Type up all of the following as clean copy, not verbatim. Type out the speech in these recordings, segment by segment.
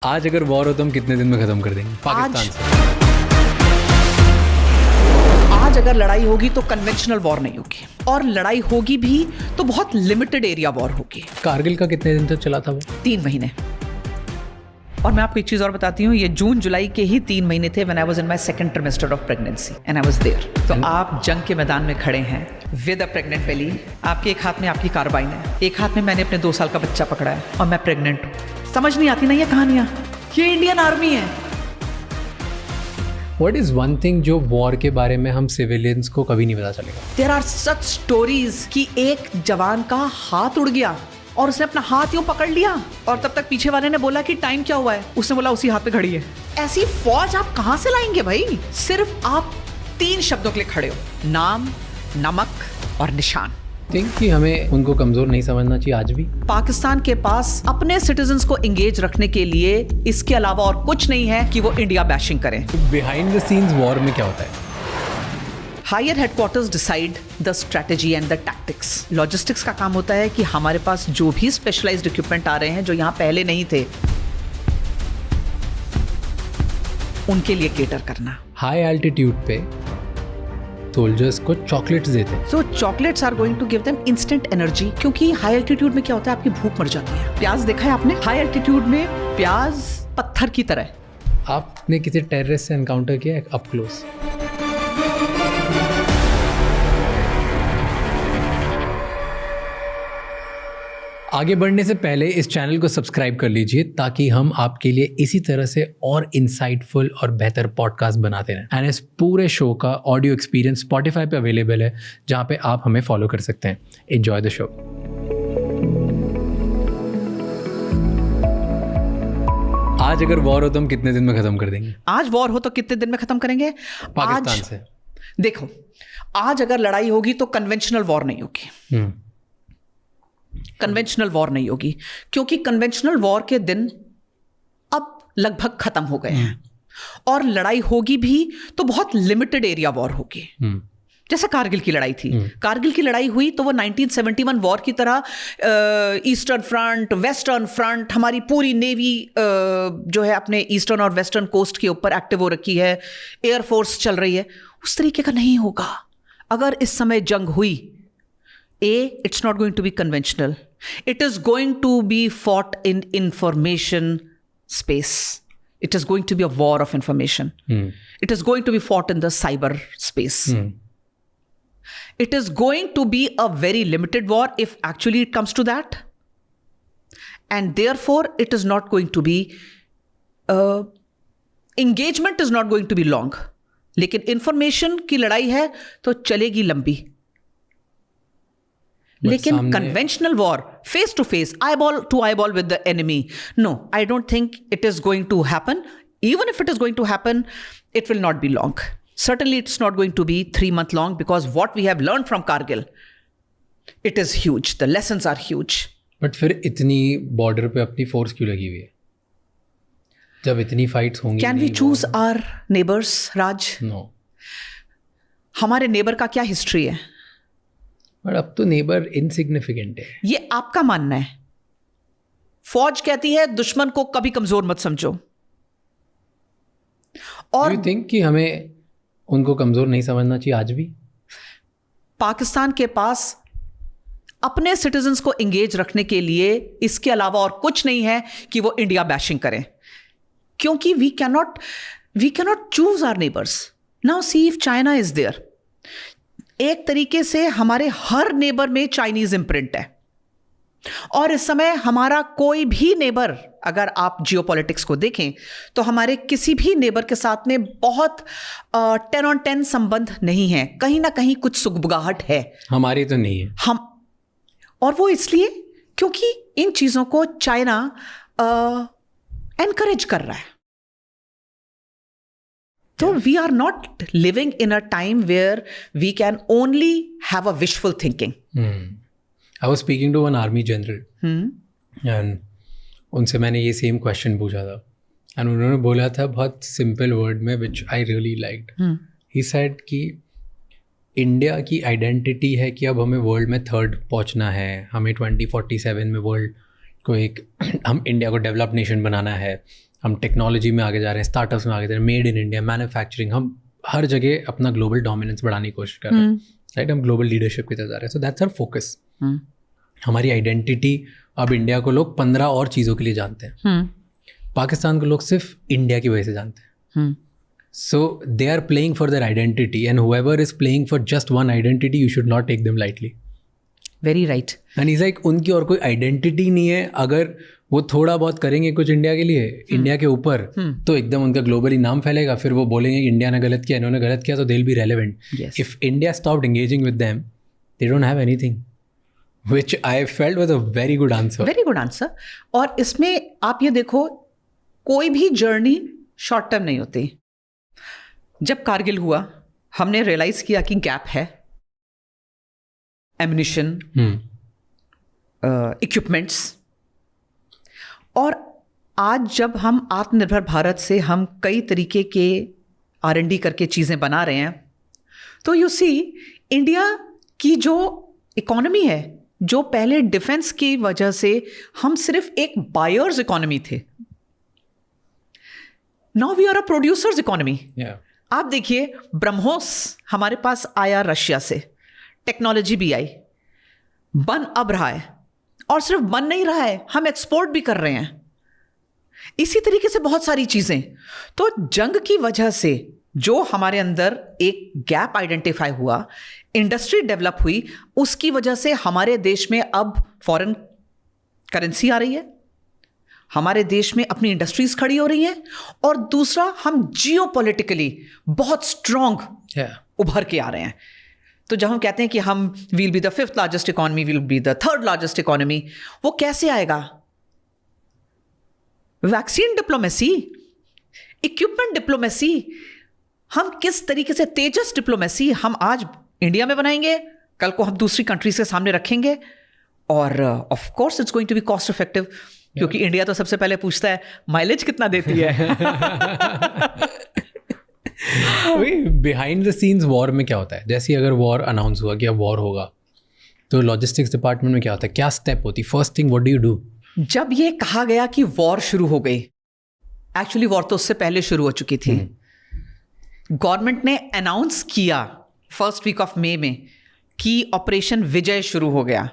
आज अगर वॉर हो तो हम कितने दिन में खत्म कर देंगे पाकिस्तान से? आज अगर लड़ाई होगी तो कन्वेंशनल वॉर नहीं होगी, और लड़ाई होगी भी तो बहुत लिमिटेड एरिया वॉर होगी। कारगिल का कितने दिन तक चला था वो? 3 महीने। और मैं आपको एक चीज और बताती हूँ, ये जून जुलाई के ही 3 महीने थे when I was in my second trimester of pregnancy and I was there. तो आप जंग के मैदान में खड़े हैं विद अ प्रेग्नेंट बेली, आपके एक हाथ में आपकी कार्बाइन है, एक हाथ में मैंने अपने 2 साल का बच्चा पकड़ा है और मैं प्रेग्नेंट हूँ। समझ नहीं आती ना ये कहानियां? ये इंडियन आर्मी है। What is one thing जो वॉर के बारे में हम सिविलियंस को कभी नहीं पता चलेगा? There are such stories कि एक जवान का हाथ उड़ गया और उसने अपना हाथ यूं पकड़ लिया और तब तक पीछे वाले ने बोला कि टाइम क्या हुआ है, उसने बोला उसी हाथ पे खड़ी है। ऐसी फौज आप कहां से लाएंगे भाई? सिर्फ आप 3 शब्दों के लिए खड़े हो, नाम, नमक और निशान। थिंक कि हमें उनको कमजोर नहीं समझना चाहिए आज भी। पाकिस्तान के पास अपने सिटीजन्स को एंगेज रखने के लिए इसके अलावा और कुछ नहीं है कि वो इंडिया बैशिंग करें। बिहाइंड द सीन्स वॉर में क्या होता है? Higher headquarters decide the strategy and the tactics. Logistics का काम होता है कि हमारे पास जो भी स्पेशलाइज्ड इक्विपमेंट आ रहे हैं जो यहाँ पहले नहीं थे, उनके लिए केटर करना। हाई एल्टीट्यूड पे सोल्जर्स को चॉकलेट्स देते हैं। So chocolates are going to give them instant energy, क्योंकि हाई एल्टीट्यूड में क्या होता है, आपकी भूख मर जाती है। प्याज देखा है आपने? हाई एल्टीट्यूड में प्याज पत्थर की तरह। आपने किसी टेररिस्ट से एनकाउंटर किया अप क्लोज? आगे बढ़ने से पहले इस चैनल को सब्सक्राइब कर लीजिए ताकि हम आपके लिए इसी तरह से और इंसाइटफुल और बेहतर पॉडकास्ट बनाते रहें। एंड इस पूरे शो का ऑडियो एक्सपीरियंस स्पॉटिफाई पे अवेलेबल है, जहाँ पे आप हमें फॉलो कर सकते हैं। Enjoy the show. आज अगर वॉर हो तो हम कितने दिन में खत्म कर देंगे? आज वॉर हो तो कितने दिन में खत्म करेंगे? पाकिस्तान से। देखो, आज अगर लड़ाई होगी तो कन्वेंशनल वॉर नहीं होगी। कन्वेंशनल वॉर नहीं होगी, क्योंकि कन्वेंशनल वॉर के दिन अब लगभग खत्म हो गए हैं, और लड़ाई होगी भी तो बहुत लिमिटेड एरिया वॉर होगी। जैसे कारगिल की लड़ाई थी। कारगिल की लड़ाई हुई तो वो 1971 वॉर की तरह ईस्टर्न फ्रंट, वेस्टर्न फ्रंट, हमारी पूरी नेवी जो है अपने ईस्टर्न और वेस्टर्न कोस्ट के ऊपर एक्टिव हो रखी है, एयरफोर्स चल रही है, उस तरीके का नहीं होगा। अगर इस समय जंग हुई, it's not going to be conventional. It is going to be fought in information space. It is going to be a war of information. It is going to be fought in the cyber space. It is going to be a very limited war if actually it comes to that. And therefore, it is not going to be, engagement is not going to be long. लेकिन information की लड़ाई है तो चलेगी लंबी। लेकिन conventional war, face to face, eyeball to eyeball with the enemy, no, I don't think it is going to happen. Even if it is going to happen, it will not be long. Certainly it's not going to be 3-month long, because what we have learned from Kargil, it is huge. The lessons are huge. But फिर इतनी border पे अपनी force क्यों लगी हुई है जब इतनी फाइट्स होंगी? Can we choose our neighbors, Raj? No. हमारे नेबर का क्या हिस्ट्री है? पर अब तो नेबर इनसिग्निफिकेंट है। ये आपका मानना है। फौज कहती है दुश्मन को कभी कमजोर मत समझो। और यू थिंक कि हमें उनको कमजोर नहीं समझना चाहिए आज भी? पाकिस्तान के पास अपने सिटीजन्स को एंगेज रखने के लिए इसके अलावा और कुछ नहीं है कि वो इंडिया बैशिंग करें, क्योंकि we cannot choose our neighbours. Now see if China is there, एक तरीके से हमारे हर नेबर में चाइनीज इम्प्रिंट है, और इस समय हमारा कोई भी नेबर, अगर आप जियोपॉलिटिक्स को देखें तो हमारे किसी भी नेबर के साथ में बहुत 10 on 10 संबंध नहीं है। कहीं ना कहीं कुछ सुगबुगाहट है। हमारी तो नहीं है। और वो इसलिए क्योंकि इन चीजों को चाइना एनकरेज कर रहा है। So we are not living in a time where we can only have a wishful thinking. I was speaking to one army general, and उनसे मैंने ये सेम क्वेश्चन पूछा था, and उन्होंने बोला था बहुत सिंपल वर्ड में, which I really liked. He said कि इंडिया की आइडेंटिटी है कि अब हमें वर्ल्ड में 3rd पहुंचना है, हमें 2047 में वर्ल्ड को एक हम इंडिया को डेवलप नेशन बनाना है, हम टेक्नोलॉजी में आगे जा रहे हैं, स्टार्टअप्स में आगे जा रहे हैं, मेड इन इंडिया, मैन्युफैक्चरिंग, हम हर जगह अपना ग्लोबल डोमिनेंस बढ़ाने की कोशिश कर रहे हैं, राइट? हम ग्लोबल लीडरशिप की तरफ जा रहे हैं. So that's our focus. हमारी आइडेंटिटी अब इंडिया को लोग 15 और चीज़ों के लिए जानते हैं. पाकिस्तान को लोग सिर्फ इंडिया की वजह से जानते हैं. So they are playing for their identity, and whoever is playing for just one identity, you should not take them lightly. Very right. And he's like, उनकी और कोई आइडेंटिटी नहीं है. अगर वो थोड़ा बहुत करेंगे कुछ इंडिया के लिए, इंडिया के ऊपर, तो एकदम उनका ग्लोबली नाम फैलेगा. फिर वो बोलेंगे कि इंडिया ने गलत किया, इन्होंने गलत किया, तो they'll be relevant. Yes. If India stopped engaging with them, they don't have anything. Which I felt was a very good answer. Very good answer. और इसमें आप ये देखो, कोई भी जर्नी शॉर्ट टर्म नहीं होती. जब कारगिल हुआ, हमने रियलाइज किया कि गैप है. Ammunition, equipments. और आज जब हम आत्मनिर्भर भारत से हम कई तरीके के R&D करके चीज़ें बना रहे हैं, तो यू सी इंडिया की जो इकोनॉमी है, जो पहले डिफेंस की वजह से हम सिर्फ एक बायर्स इकोनॉमी थे, now we are a producers economy. आप देखिए, ब्रह्मोस हमारे पास आया रशिया से, टेक्नोलॉजी भी आई, बन अब रहा है, और सिर्फ बन नहीं रहा है, हम एक्सपोर्ट भी कर रहे हैं. इसी तरीके से बहुत सारी चीजें. तो जंग की वजह से जो हमारे अंदर एक गैप आइडेंटिफाई हुआ, इंडस्ट्री डेवलप हुई, उसकी वजह से हमारे देश में अब फॉरेन करेंसी आ रही है, हमारे देश में अपनी इंडस्ट्रीज खड़ी हो रही हैं, और दूसरा, हम जियोपॉलिटिकली बहुत स्ट्रांग उभर के आ रहे हैं. तो जब हम कहते हैं कि हम will be the 5th largest economy, will be the 3rd largest economy, वो कैसे आएगा? वैक्सीन डिप्लोमेसी, इक्विपमेंट डिप्लोमेसी, हम किस तरीके से, तेजस डिप्लोमेसी हम आज इंडिया में बनाएंगे, कल को हम दूसरी कंट्रीज के सामने रखेंगे. और of course it's going to be cost effective, क्योंकि इंडिया तो सबसे पहले पूछता है माइलेज कितना देती है. बिहाइंड द सीन्स वॉर में क्या होता है? जैसे अगर वॉर अनाउंस हुआ कि अब वॉर होगा, तो लॉजिस्टिक्स डिपार्टमेंट में क्या होता है, क्या स्टेप होती? First thing what do you do? जब ये कहा गया कि वॉर शुरू हो गई, एक्चुअली वॉर तो उससे पहले शुरू हो चुकी थी. गवर्नमेंट ने अनाउंस किया फर्स्ट वीक ऑफ मई में कि ऑपरेशन विजय शुरू हो गया,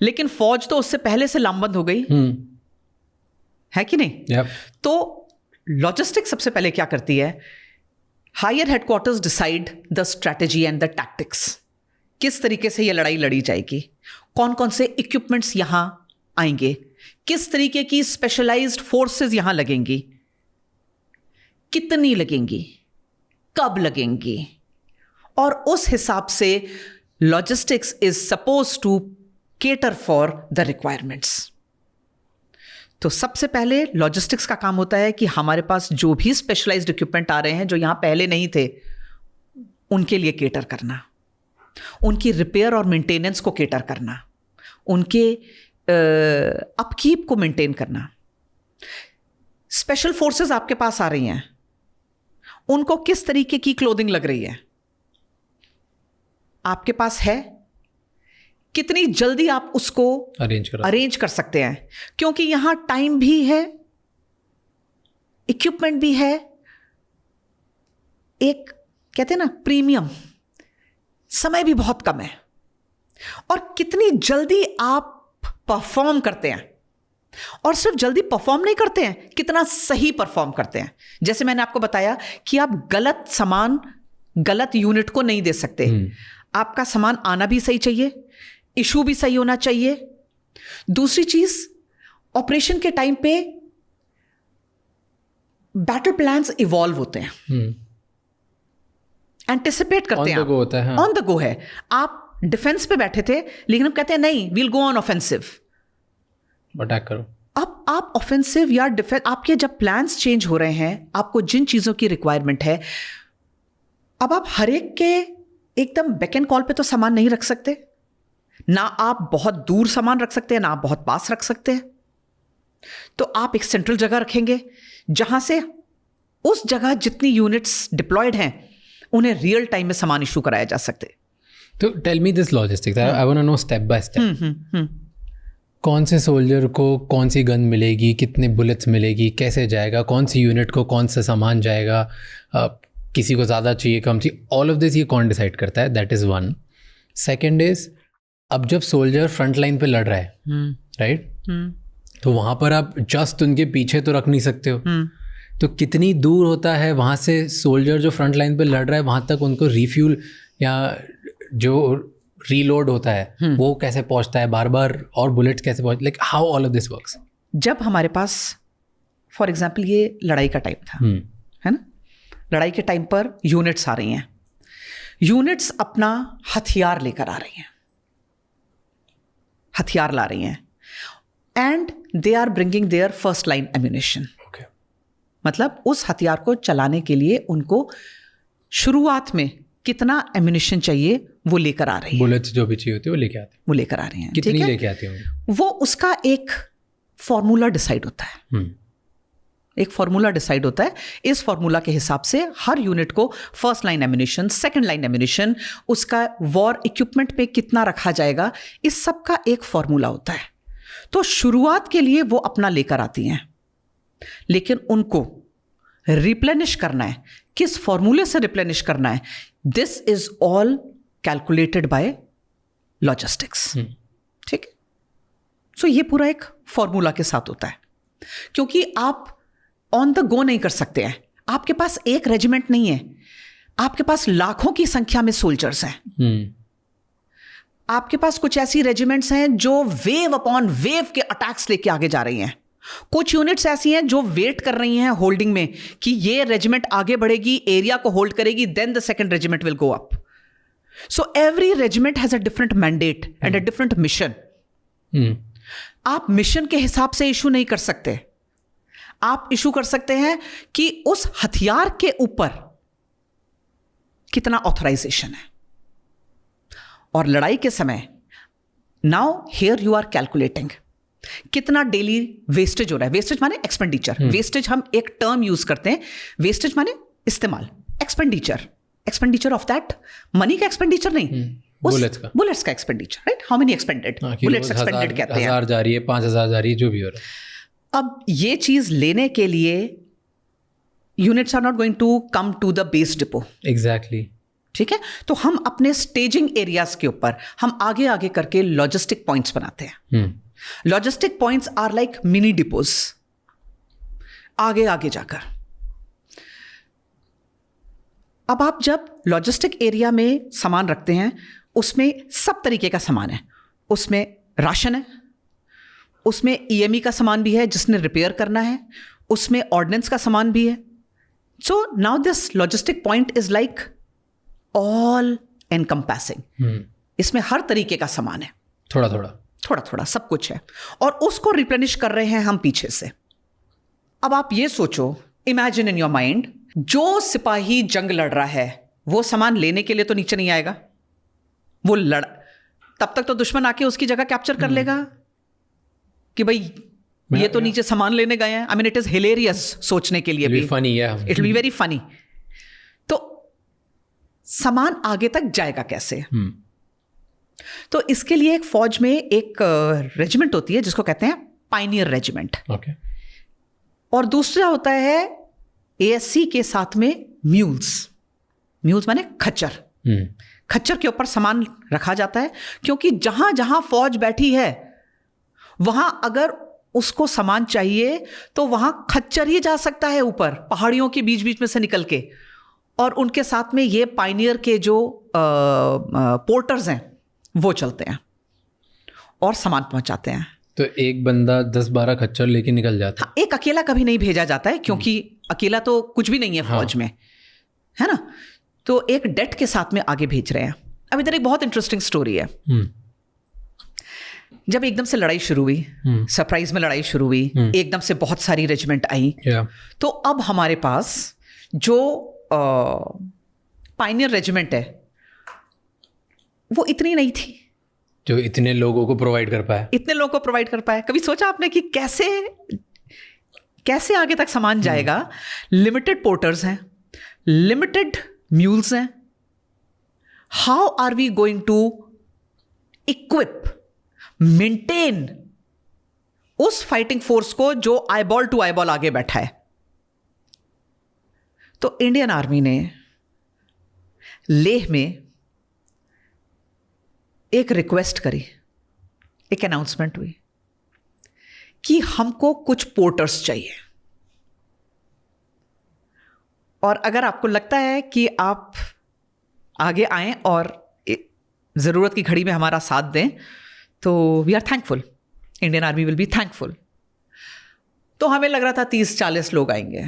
लेकिन फौज तो उससे पहले से लामबंद हो गई, है कि नहीं? तो लॉजिस्टिक्स सबसे पहले क्या करती है? Higher headquarters decide the strategy and the tactics. किस तरीके से ये लड़ाई लड़ी जाएगी, कौन कौन से इक्विपमेंट्स यहां आएंगे, किस तरीके की स्पेशलाइज्ड फोर्सेस यहां लगेंगी, कितनी लगेंगी, कब लगेंगी, और उस हिसाब से logistics is suppose to cater for the requirements. तो सबसे पहले लॉजिस्टिक्स का काम होता है कि हमारे पास जो भी स्पेशलाइज्ड इक्विपमेंट आ रहे हैं, जो यहां पहले नहीं थे, उनके लिए केटर करना, उनकी रिपेयर और मेंटेनेंस को केटर करना, उनके अपकीप को मेंटेन करना. स्पेशल फोर्सेस आपके पास आ रही हैं, उनको किस तरीके की क्लोथिंग लग रही है, आपके पास है, कितनी जल्दी आप उसको अरेंज कर सकते हैं, क्योंकि यहां टाइम भी है, इक्विपमेंट भी है, एक कहते हैं ना प्रीमियम, समय भी बहुत कम है, और कितनी जल्दी आप परफॉर्म करते हैं. और सिर्फ जल्दी परफॉर्म नहीं करते हैं, कितना सही परफॉर्म करते हैं. जैसे मैंने आपको बताया कि आप गलत सामान गलत यूनिट को नहीं दे सकते. आपका सामान आना भी सही चाहिए, इशू भी सही होना चाहिए. दूसरी चीज, ऑपरेशन के टाइम पे बैटल प्लान्स इवॉल्व होते हैं, एंटिसिपेट करते हैं, ऑन द गो है. आप डिफेंस पे बैठे थे, लेकिन हम कहते हैं नहीं, we'll go on offensive, attack करो. अब आप ऑफेंसिव या डिफेंस, आपके जब प्लान्स चेंज हो रहे हैं, आपको जिन चीजों की रिक्वायरमेंट है, अब आप हर एक के एकदम बैक एंड कॉल पे तो सामान नहीं रख सकते ना, आप बहुत दूर सामान रख सकते हैं ना आप बहुत पास रख सकते हैं. तो आप एक सेंट्रल जगह रखेंगे जहां से उस जगह जितनी यूनिट्स डिप्लॉयड हैं उन्हें रियल टाइम में सामान इशू कराया जा सकते. तो tell me this logistics, I want to know step by step. कौन से सोल्जर को कौन सी गन मिलेगी, कितने बुलेट्स मिलेगी, कैसे जाएगा, कौन सी यूनिट को कौन सा सामान जाएगा, किसी को ज़्यादा चाहिए कम चाहिए, ऑल ऑफ दिस ये कौन डिसाइड करता है? That is one. Second is, अब जब सोल्जर फ्रंट लाइन पे लड़ रहा है, राइट, तो वहाँ पर आप जस्ट उनके पीछे तो रख नहीं सकते हो. तो कितनी दूर होता है वहाँ से सोल्जर जो फ्रंट लाइन पे लड़ रहा है वहाँ तक उनको रिफ्यूल या जो रीलोड होता है वो कैसे पहुँचता है, बार बार, और बुलेट्स कैसे पहुँच, like how all of this works. जब हमारे पास फॉर एग्जाम्पल ये लड़ाई का टाइम था, है ना, लड़ाई के टाइम पर यूनिट्स आ रही हैं, यूनिट्स अपना हथियार लेकर आ रही हैं, हथियार ला रही हैं, and they are bringing their first line ammunition. मतलब उस हथियार को चलाने के लिए उनको शुरुआत में कितना एम्यूनिशन चाहिए वो लेकर आ रही है. बुलेट्स जो भी चाहिए होती है वो लेके आते हैं. वो लेकर आ रही हैं. कितनी लेके आते हैं वो उसका एक फॉर्मूला डिसाइड होता है. एक फॉर्मूला डिसाइड होता है. इस फॉर्मूला के हिसाब से हर यूनिट को first line ammunition, second line ammunition, उसका वॉर इक्विपमेंट पे कितना रखा जाएगा, इस सब का एक फॉर्मूला होता है. तो शुरुआत के लिए वो अपना लेकर आती हैं, लेकिन उनको रिप्लेनिश करना है. किस फॉर्मूले से रिप्लेनिश करना है, this is all calculated by logistics. ठीक है. सो ये पूरा एक फॉर्मूला के साथ होता है, क्योंकि आप ऑन द गो नहीं कर सकते हैं. आपके पास एक रेजिमेंट नहीं है, आपके पास लाखों की संख्या में सोल्जर्स हैं. आपके पास कुछ ऐसी रेजिमेंट्स हैं जो वेव अपॉन वेव के अटैक्स लेके आगे जा रही हैं. कुछ यूनिट्स ऐसी हैं जो वेट कर रही हैं होल्डिंग में कि ये रेजिमेंट आगे बढ़ेगी, एरिया को होल्ड करेगी, then the second regiment will go up. So every regiment has a different mandate and a different mission. आप मिशन के हिसाब से इशू नहीं कर सकते. आप इशू कर सकते हैं कि उस हथियार के ऊपर कितना ऑथराइजेशन है. और लड़ाई के समय now here you are calculating कितना डेली वेस्टेज हो रहा है. वेस्टेज माने एक्सपेंडिचर. वेस्टेज हम एक टर्म यूज करते हैं. वेस्टेज माने इस्तेमाल, expenditure, expenditure of that money का एक्सपेंडिचर नहीं, बुलेट्स का expenditure, right. How many expanded bullets expanded कहते हैं. 1000 जा रही है, 5000 जा रही है, जो भी हो रहा है. अब ये चीज लेने के लिए units are not going to come to the base depot. Exactly. ठीक है. तो हम अपने स्टेजिंग एरियाज के ऊपर हम आगे आगे करके लॉजिस्टिक पॉइंट्स बनाते हैं. Logistic points are like mini depots. आगे आगे जाकर अब आप जब लॉजिस्टिक एरिया में सामान रखते हैं, उसमें सब तरीके का सामान है. उसमें राशन है, उसमें ईएमई का सामान भी है जिसने रिपेयर करना है, उसमें ऑर्डिनेंस का सामान भी है. So now this logistic point is like all encompassing. इसमें हर तरीके का सामान है, थोड़ा थोड़ा थोड़ा थोड़ा सब कुछ है, और उसको रिप्लेनिश कर रहे हैं हम पीछे से. अब आप ये सोचो, इमेजिन इन योर माइंड, जो सिपाही जंग लड़ रहा है वो सामान लेने के लिए तो नीचे नहीं आएगा. वो तब तक तो दुश्मन आके उसकी जगह कैप्चर कर लेगा कि भाई ये तो नीचे सामान लेने गए हैं. I mean it is hilarious सोचने के लिए भी, फनी है, it will be very funny. तो सामान आगे तक जाएगा कैसे? तो इसके लिए एक फौज में एक रेजिमेंट होती है जिसको कहते हैं पायनियर रेजिमेंट. और दूसरा होता है एएससी के साथ में म्यूल्स. म्यूल्स माने खच्चर. खच्चर के ऊपर सामान रखा जाता है, क्योंकि जहां जहां फौज बैठी है वहां अगर उसको सामान चाहिए तो वहां खच्चर ही जा सकता है ऊपर, पहाड़ियों के बीच बीच में से निकल के. और उनके साथ में ये पायनियर के जो पोर्टर्स हैं वो चलते हैं और सामान पहुंचाते हैं. तो एक बंदा 10-12 खच्चर लेके निकल जाता है. हाँ, एक अकेला कभी नहीं भेजा जाता है, क्योंकि अकेला तो कुछ भी नहीं है फौज में, है ना. तो एक डेट के साथ में आगे भेज रहे हैं. अब इधर एक बहुत इंटरेस्टिंग स्टोरी है. जब एकदम से लड़ाई शुरू हुई, सरप्राइज में लड़ाई शुरू हुई, एकदम से बहुत सारी रेजिमेंट आई, तो अब हमारे पास जो पायनियर रेजिमेंट है वो इतनी नहीं थी जो इतने लोगों को प्रोवाइड कर पाए. इतने लोगों को प्रोवाइड कर पाए. कभी सोचा आपने कि कैसे आगे तक सामान जाएगा? लिमिटेड पोर्टर्स हैं, लिमिटेड म्यूल्स हैं. How are we going to equip, maintain उस फाइटिंग फोर्स को जो आईबॉल टू आईबॉल आगे बैठा है। तो इंडियन आर्मी ने लेह में एक रिक्वेस्ट करी, एक अनाउंसमेंट हुई कि हमको कुछ पोर्टर्स चाहिए, और अगर आपको लगता है कि आप आगे आएं और ज़रूरत की घड़ी में हमारा साथ दें तो we are thankful, Indian army will be thankful. तो हमें लग रहा था 30-40 लोग आएंगे।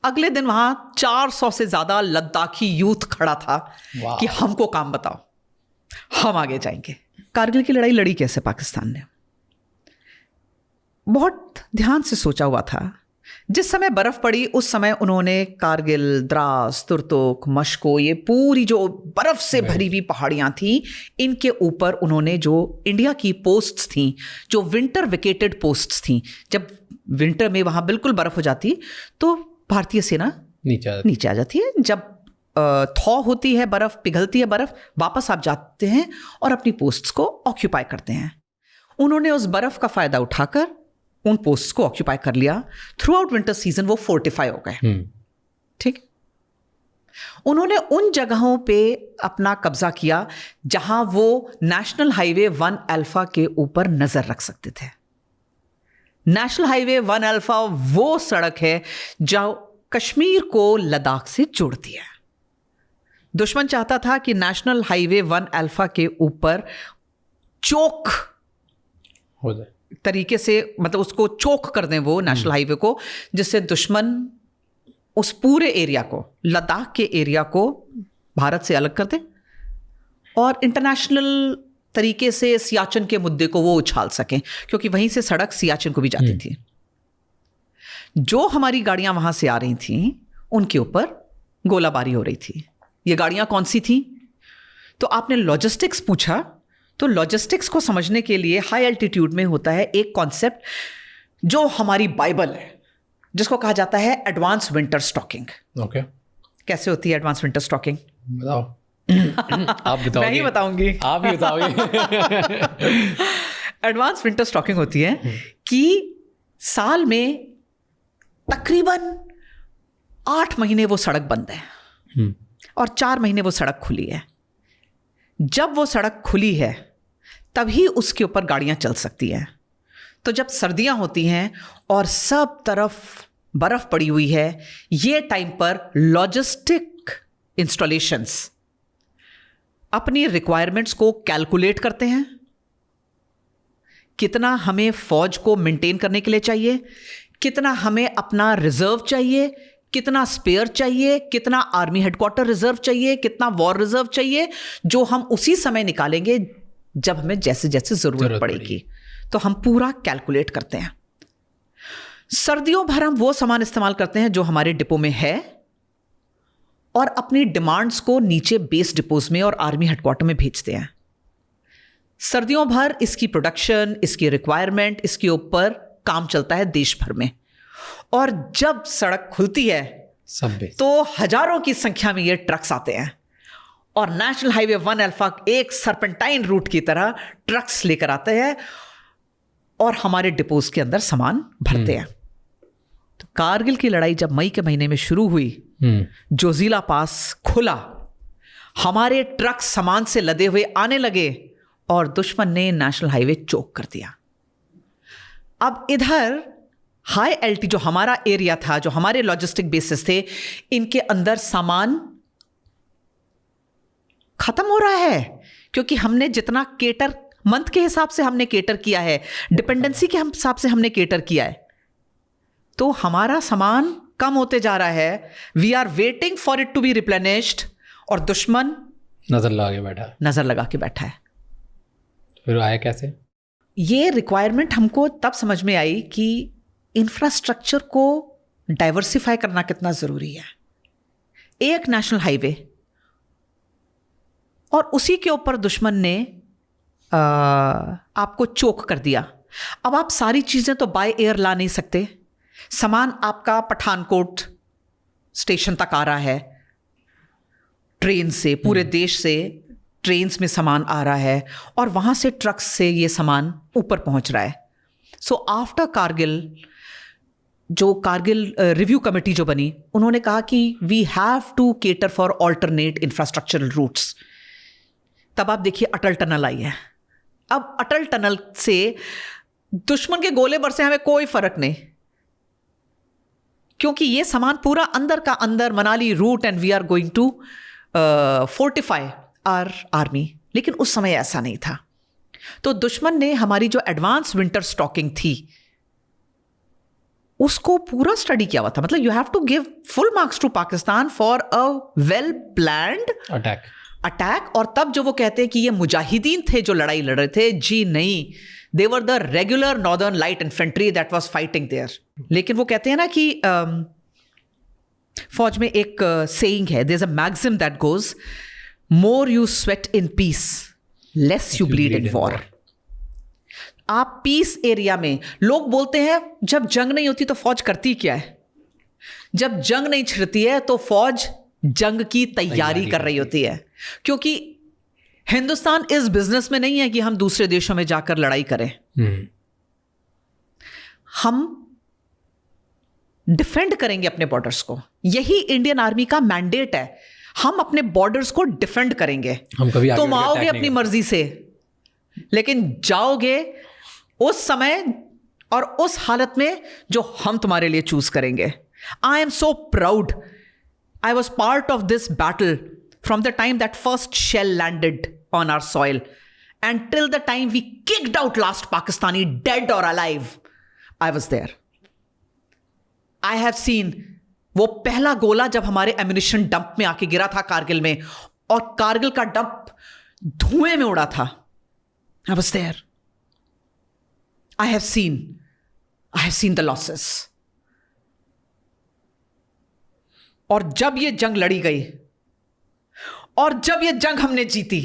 अगले दिन वहां 400 से ज़्यादा लद्दाखी यूथ खड़ा था कि हमको काम बताओ, हम आगे जाएंगे। कारगिल की लड़ाई लड़ी कैसे पाकिस्तान ने? बहुत ध्यान से सोचा हुआ था। जिस समय बर्फ पड़ी उस समय उन्होंने कारगिल, द्रास, तुर्तुक, मशको, ये पूरी जो बर्फ से भरी हुई पहाड़ियां थी, इनके ऊपर उन्होंने जो इंडिया की पोस्ट्स थी, जो विंटर वेकेटेड पोस्ट्स थी, जब विंटर में वहां बिल्कुल बर्फ हो जाती तो भारतीय सेना नीचे आ जाती है। जब थॉ होती है, बर्फ पिघलती है, बर्फ वापस आप जाते हैं और अपनी पोस्ट्स को ऑक्यूपाई करते हैं। उन्होंने उस बर्फ का फायदा उठाकर उन पोस्ट्स को ऑक्यूपाई कर लिया। थ्रू आउट विंटर सीजन वो फोर्टिफाई हो गए। ठीक, उन्होंने उन जगहों पे अपना कब्जा किया जहां वो नेशनल हाईवे 1 अल्फा के ऊपर नजर रख सकते थे। नेशनल हाईवे 1 अल्फा वो सड़क है जो कश्मीर को लद्दाख से जोड़ती है। दुश्मन चाहता था कि नेशनल हाईवे 1 अल्फा के ऊपर चोक हो जाए, तरीके से, मतलब उसको चोक कर दें वो नेशनल हाईवे को, जिससे दुश्मन उस पूरे एरिया को, लद्दाख के एरिया को भारत से अलग कर दे और इंटरनेशनल तरीके से सियाचिन के मुद्दे को वो उछाल सकें, क्योंकि वहीं से सड़क सियाचिन को भी जाती थी। जो हमारी गाड़ियां वहां से आ रही थीं उनके ऊपर गोलाबारी हो रही थी। ये गाड़ियां कौन सी थी? तो आपने लॉजिस्टिक्स पूछा, तो लॉजिस्टिक्स को समझने के लिए हाई एल्टीट्यूड में होता है एक कॉन्सेप्ट जो हमारी बाइबल है, जिसको कहा जाता है एडवांस विंटर स्टॉकिंग। ओके, कैसे होती है एडवांस विंटर स्टॉकिंग? बताओ। आप बताओगे? मैं ही बताऊंगी। आप ही बताओगे। एडवांस विंटर स्टॉकिंग होती है कि साल में तकरीबन 8 महीने वो सड़क बंद है और 4 महीने वो सड़क खुली है। जब वो सड़क खुली है तभी उसके ऊपर गाड़ियां चल सकती हैं। तो जब सर्दियां होती हैं और सब तरफ बर्फ पड़ी हुई है, ये टाइम पर लॉजिस्टिक इंस्टॉलेशंस अपनी रिक्वायरमेंट्स को कैलकुलेट करते हैं। कितना हमें फौज को मेंटेन करने के लिए चाहिए, कितना हमें अपना रिजर्व चाहिए, कितना स्पेयर चाहिए, कितना आर्मी हेडक्वार्टर रिजर्व चाहिए, कितना वॉर रिजर्व चाहिए, जो हम उसी समय निकालेंगे जब हमें जैसे जैसे जरूरत पड़ेगी। तो हम पूरा कैलकुलेट करते हैं। सर्दियों भर हम वो सामान इस्तेमाल करते हैं जो हमारे डिपो में है और अपनी डिमांड्स को नीचे बेस डिपोज में और आर्मी हेडक्वार्टर में भेजते हैं। सर्दियों भर इसकी प्रोडक्शन, इसकी रिक्वायरमेंट, इसके ऊपर काम चलता है देश भर में। और जब सड़क खुलती है तो हजारों की संख्या में ये ट्रक्स आते हैं और नेशनल हाईवे 1 अल्फा एक सर्पेंटाइन रूट की तरह ट्रक्स लेकर आते हैं और हमारे डिपोज के अंदर सामान भरते हैं। तो कारगिल की लड़ाई जब मई के महीने में शुरू हुई, जोजिला पास खुला, हमारे ट्रक सामान से लदे हुए आने लगे और दुश्मन ने नेशनल हाईवे चोक कर दिया। अब इधर हाई एल्टी जो हमारा एरिया था, जो हमारे लॉजिस्टिक बेसिस थे, इनके अंदर सामान खत्म हो रहा है, क्योंकि हमने जितना केटर मंथ के हिसाब से हमने केटर किया है, डिपेंडेंसी के हिसाब से हमने केटर किया है, तो हमारा सामान कम होते जा रहा है। We are waiting for it to be replenished और दुश्मन नजर लगा के बैठा है। फिर आया कैसे? ये रिक्वायरमेंट हमको तब समझ में आई कि इंफ्रास्ट्रक्चर को डाइवर्सिफाई करना कितना जरूरी है। एक नेशनल हाईवे और उसी के ऊपर दुश्मन ने आपको चोक कर दिया। अब आप सारी चीजें तो बाय एयर ला नहीं सकते। सामान आपका पठानकोट स्टेशन तक आ रहा है ट्रेन से, पूरे देश से ट्रेन्स में सामान आ रहा है और वहाँ से ट्रक्स से ये सामान ऊपर पहुँच रहा है. सो आफ्टर कारगिल, जो कारगिल रिव्यू कमेटी जो बनी, उन्होंने कहा कि we have to cater for alternate infrastructural routes. तब आप देखिए अटल टनल आई है. अब अटल टनल से दुश्मन के गोले बरसे हमें कोई फर्क नहीं, क्योंकि ये सामान पूरा अंदर का अंदर Manali route and we are going to fortify our army. लेकिन उस समय ऐसा नहीं था. तो दुश्मन ने हमारी जो एडवांस विंटर स्टॉकिंग थी उसको पूरा स्टडी किया हुआ था. मतलब you have to give full marks to Pakistan for a well planned attack. और तब जो वो कहते हैं कि ये मुजाहिदीन थे जो लड़ाई लड़ रहे थे, जी नहीं, they were the regular northern light infantry that was fighting there. लेकिन वो कहते हैं ना कि फौज में एक सेइंग है, there is a maxim that goes, more you sweat in peace less you bleed in war. आप पीस एरिया में, लोग बोलते हैं जब जंग नहीं होती तो फौज करती क्या है? जब जंग नहीं छिड़ती है तो फौज जंग की तैयारी कर रही होती है. क्योंकि हिंदुस्तान इस बिजनेस में नहीं है कि हम दूसरे देशों में जाकर लड़ाई करें. हम डिफेंड करेंगे अपने बॉर्डर्स को. यही इंडियन आर्मी का मैंडेट है. हम अपने बॉर्डर्स को डिफेंड करेंगे. तुम आओगे अपनी मर्जी से, लेकिन जाओगे उस समय और उस हालत में जो हम तुम्हारे लिए चूज करेंगे. I am so proud. I was part of this battle from the time that first shell landed on our soil and till the time we kicked out last Pakistani, dead or alive. I was there. I have seen वो पहला गोला जब हमारे ammunition dump में आके गिरा था कारगिल में, और कारगिल का डंप धुएं में उड़ा था. I was there. I have seen the losses. और जब ये जंग लड़ी गई और जब ये जंग हमने जीती,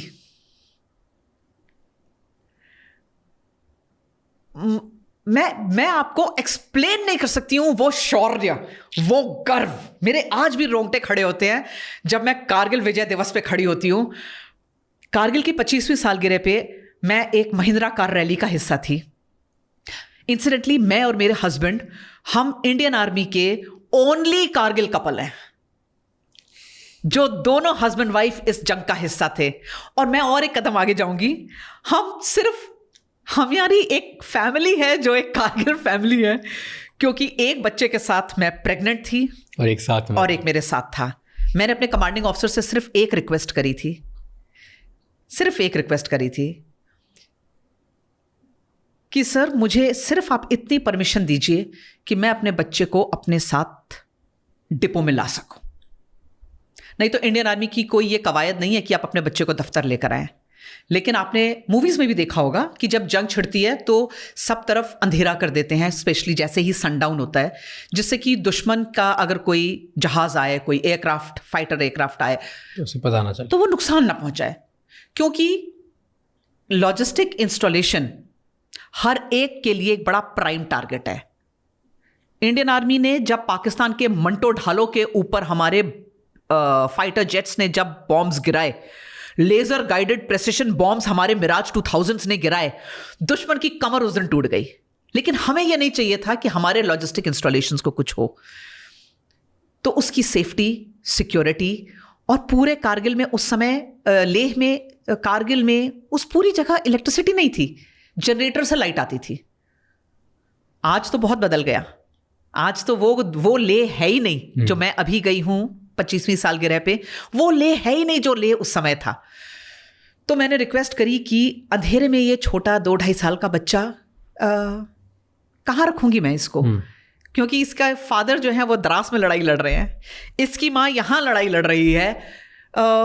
मैं आपको एक्सप्लेन नहीं कर सकती हूं वो शौर्य, वो गर्व. मेरे आज भी रोंगटे खड़े होते हैं जब मैं कारगिल विजय दिवस पे खड़ी होती हूं. कारगिल की 25वीं सालगिरह पे मैं एक महिंद्रा कार रैली का हिस्सा थी. इंसिडेंटली मैं और मेरे हस्बैंड, हम इंडियन आर्मी के ओनली कारगिल कपल हैं जो दोनों हस्बैंड वाइफ इस जंग का हिस्सा थे. और मैं और एक कदम आगे जाऊंगी, हमारी एक फैमिली है जो एक कारगिल फैमिली है, क्योंकि एक बच्चे के साथ मैं प्रेग्नेंट थी और एक मेरे साथ था. मैंने अपने कमांडिंग ऑफिसर से सिर्फ एक रिक्वेस्ट करी थी कि सर मुझे सिर्फ आप इतनी परमिशन दीजिए कि मैं अपने बच्चे को अपने साथ डिपो में ला सकूं. नहीं तो इंडियन आर्मी की कोई ये कवायद नहीं है कि आप अपने बच्चे को दफ्तर लेकर आएं. लेकिन आपने मूवीज में भी देखा होगा कि जब जंग छिड़ती है तो सब तरफ अंधेरा कर देते हैं, स्पेशली जैसे ही सनडाउन होता है, जिससे कि दुश्मन का अगर कोई जहाज आए, कोई एयरक्राफ्ट, फाइटर एयरक्राफ्ट आए तो उसे पता ना चले, तो वो नुकसान ना पहुंचाए. क्योंकि लॉजिस्टिक इंस्टॉलेशन हर एक के लिए एक बड़ा प्राइम टारगेट है. इंडियन आर्मी ने जब पाकिस्तान के मंटो ढालों के ऊपर हमारे फाइटर जेट्स ने जब बॉम्ब्स गिराए, लेजर गाइडेड प्रेसिशन बॉम्ब्स हमारे मिराज 2000s ने गिराए, दुश्मन की कमर उस दिन टूट गई. लेकिन हमें यह नहीं चाहिए था कि हमारे लॉजिस्टिक इंस्टॉलेशंस को कुछ हो. तो उसकी सेफ्टी, सिक्योरिटी, और पूरे कारगिल में उस समय लेह में, कारगिल में उस पूरी जगह इलेक्ट्रिसिटी नहीं थी, जनरेटर से लाइट आती थी. आज तो बहुत बदल गया. आज तो वो लेह है ही नहीं जो मैं अभी गई हूं 25वीं सालगिरह पे. वो लेह है ही नहीं जो लेह उस समय था. तो मैंने रिक्वेस्ट करी कि अंधेरे में ये छोटा 2-2.5 साल का बच्चा कहाँ रखूंगी मैं इसको, क्योंकि इसका फादर जो है वो द्रास में लड़ाई लड़ रहे हैं, इसकी माँ यहाँ लड़ाई लड़ रही है,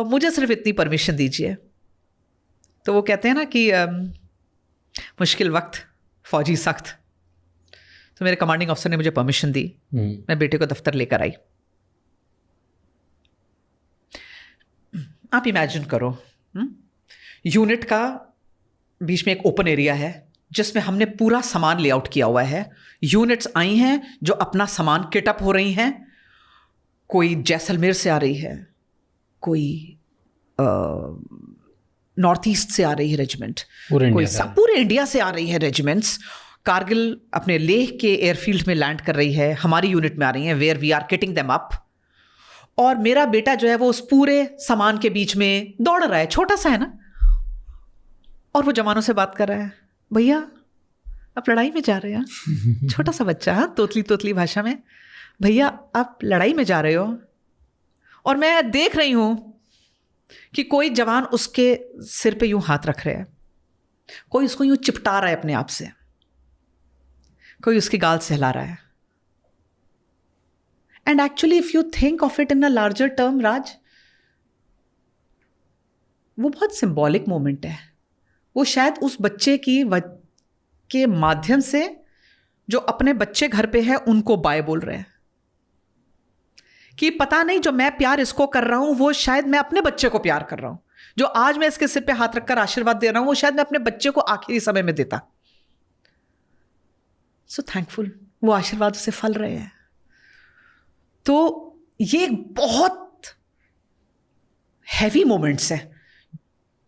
मुझे सिर्फ इतनी परमिशन दीजिए. तो वो कहते हैं ना कि मुश्किल वक्त फौजी सख्त. तो मेरे कमांडिंग ऑफिसर ने मुझे परमिशन दी. मैं बेटे को दफ्तर लेकर आई. आप इमेजिन करो, यूनिट का बीच में एक ओपन एरिया है जिसमें हमने पूरा सामान लेआउट किया हुआ है. यूनिट्स आई हैं जो अपना सामान किटअप हो रही हैं. कोई जैसलमेर से आ रही है, कोई नॉर्थ ईस्ट से आ रही है रेजिमेंट, पूरे इंडिया से आ रही है रेजिमेंट्स। कारगिल अपने लेह के एयरफील्ड में लैंड कर रही है, हमारी यूनिट में आ रही है, where we are kitting them up. और मेरा बेटा जो है वो उस पूरे सामान के बीच में दौड़ रहा है, छोटा सा है ना, और वो जवानों से बात कर रहा है, भैया आप लड़ाई में जा रहे हैं। छोटा सा बच्चा, हाँ, तोतली तोतली भाषा में, भैया आप लड़ाई में जा रहे हो। और मैं देख रही हूं कि कोई जवान उसके सिर पे यूं हाथ रख रहा है, कोई उसको यूं चिपटा रहा है अपने आप से, कोई उसकी गाल से हिला रहा है। And actually if you think of it in a larger term, Raj, वो बहुत सिंबॉलिक मोमेंट है। वो शायद उस बच्चे के माध्यम से जो अपने बच्चे घर पे है उनको बाय बोल रहे हैं कि पता नहीं जो मैं प्यार इसको कर रहा हूं वो शायद मैं अपने बच्चे को प्यार कर रहा हूं, जो आज मैं इसके सिर पे हाथ रखकर आशीर्वाद दे रहा हूं वो शायद मैं अपने बच्चे को आखिरी समय में देता। सो थैंकफुल, वो आशीर्वाद उसे फल रहे हैं। तो ये बहुत हैवी मोमेंट्स है।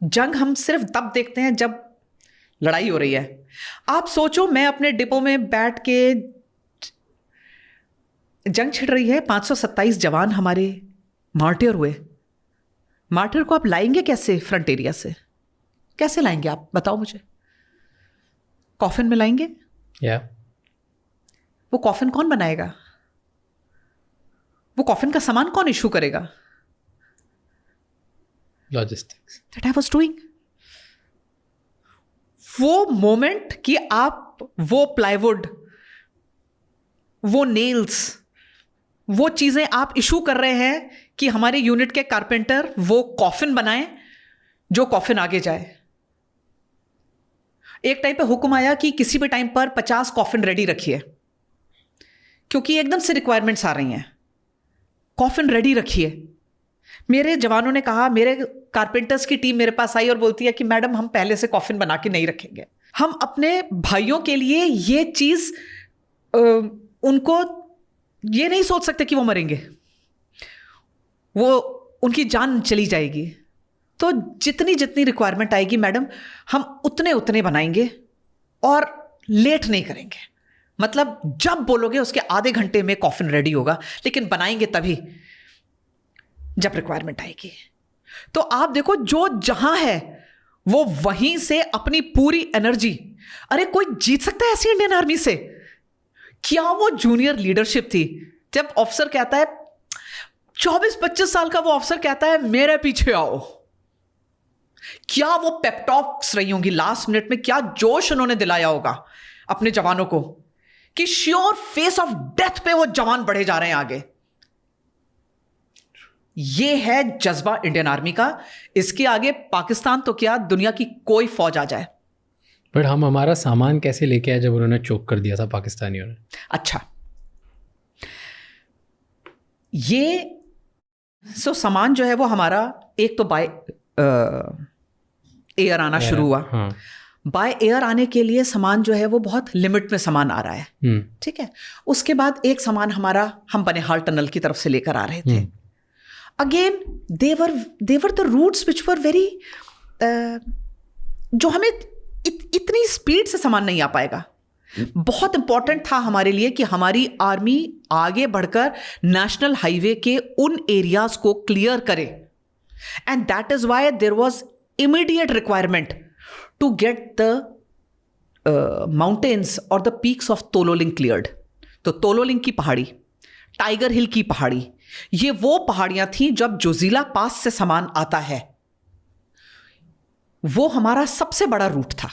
जंग हम सिर्फ तब देखते हैं जब लड़ाई हो रही है। आप सोचो, मैं अपने डिपो में बैठ के, जंग छिड़ रही है, 527 जवान हमारे मार्टियर हुए। मार्टियर को आप लाएंगे कैसे फ्रंट एरिया से? कैसे लाएंगे आप बताओ मुझे? कॉफिन में लाएंगे? वो कॉफिन कौन बनाएगा? वो कॉफिन का सामान कौन इशू करेगा? Logistics. That I was doing. वो मोमेंट कि आप वो प्लाईवुड, वो नेल्स, वो चीजें आप इशू कर रहे हैं कि हमारे यूनिट के कारपेंटर वो कॉफिन बनाएं जो कॉफिन आगे जाए। एक टाइम पे हुक्म आया कि किसी भी टाइम पर 50 कॉफिन रेडी रखिए, क्योंकि एकदम से रिक्वायरमेंट्स आ रही हैं, कॉफिन रेडी रखिए। मेरे जवानों ने कहा, मेरे कारपेंटर्स की टीम मेरे पास आई और बोलती है कि मैडम हम पहले से कॉफिन बना के नहीं रखेंगे, हम अपने भाइयों के लिए ये चीज, उनको ये नहीं सोच सकते कि वो मरेंगे, वो उनकी जान चली जाएगी, तो जितनी जितनी रिक्वायरमेंट आएगी मैडम हम उतने उतने बनाएंगे और लेट नहीं करेंगे। मतलब जब बोलोगे उसके आधे घंटे में कॉफिन रेडी होगा, लेकिन बनाएंगे तभी जब रिक्वायरमेंट आएगी। तो आप देखो, जो जहां है वो वहीं से अपनी पूरी एनर्जी, अरे कोई जीत सकता है ऐसी इंडियन आर्मी से? क्या वो जूनियर लीडरशिप थी? जब ऑफिसर कहता है, 24-25 साल का वो ऑफिसर कहता है मेरे पीछे आओ, क्या वो पेपटॉक्स रही होंगी लास्ट मिनट में, क्या जोश उन्होंने दिलाया होगा अपने जवानों को कि श्योर फेस ऑफ डेथ पे वो जवान बढ़े जा रहे हैं आगे। ये है जज्बा इंडियन आर्मी का। इसके आगे पाकिस्तान तो क्या, दुनिया की कोई फौज आ जाए। बट हम हमारा सामान कैसे लेके आए जब उन्होंने चोक कर दिया था पाकिस्तानियों ने? अच्छा, ये सामान जो है वो हमारा एक तो बाय एयर आना शुरू हुआ। हाँ। बाय एयर आने के लिए सामान जो है वो बहुत लिमिट में सामान आ रहा है, ठीक है। उसके बाद एक सामान हमारा, हम बनिहाल टनल की तरफ से लेकर आ रहे थे। Again there the routes which were very, जो हमें इतनी स्पीड से सामान नहीं आ पाएगा। बहुत इंपॉर्टेंट था हमारे लिए कि हमारी आर्मी आगे बढ़कर नेशनल हाईवे के उन एरियाज को क्लियर करे, and that is why there was immediate requirement to get the mountains और the peaks of Tololing cleared. तो तोलोलिंग की पहाड़ी, टाइगर हिल की पहाड़ी, ये वो पहाड़ियां थी जब जोजिला पास से सामान आता है, वो हमारा सबसे बड़ा रूट था।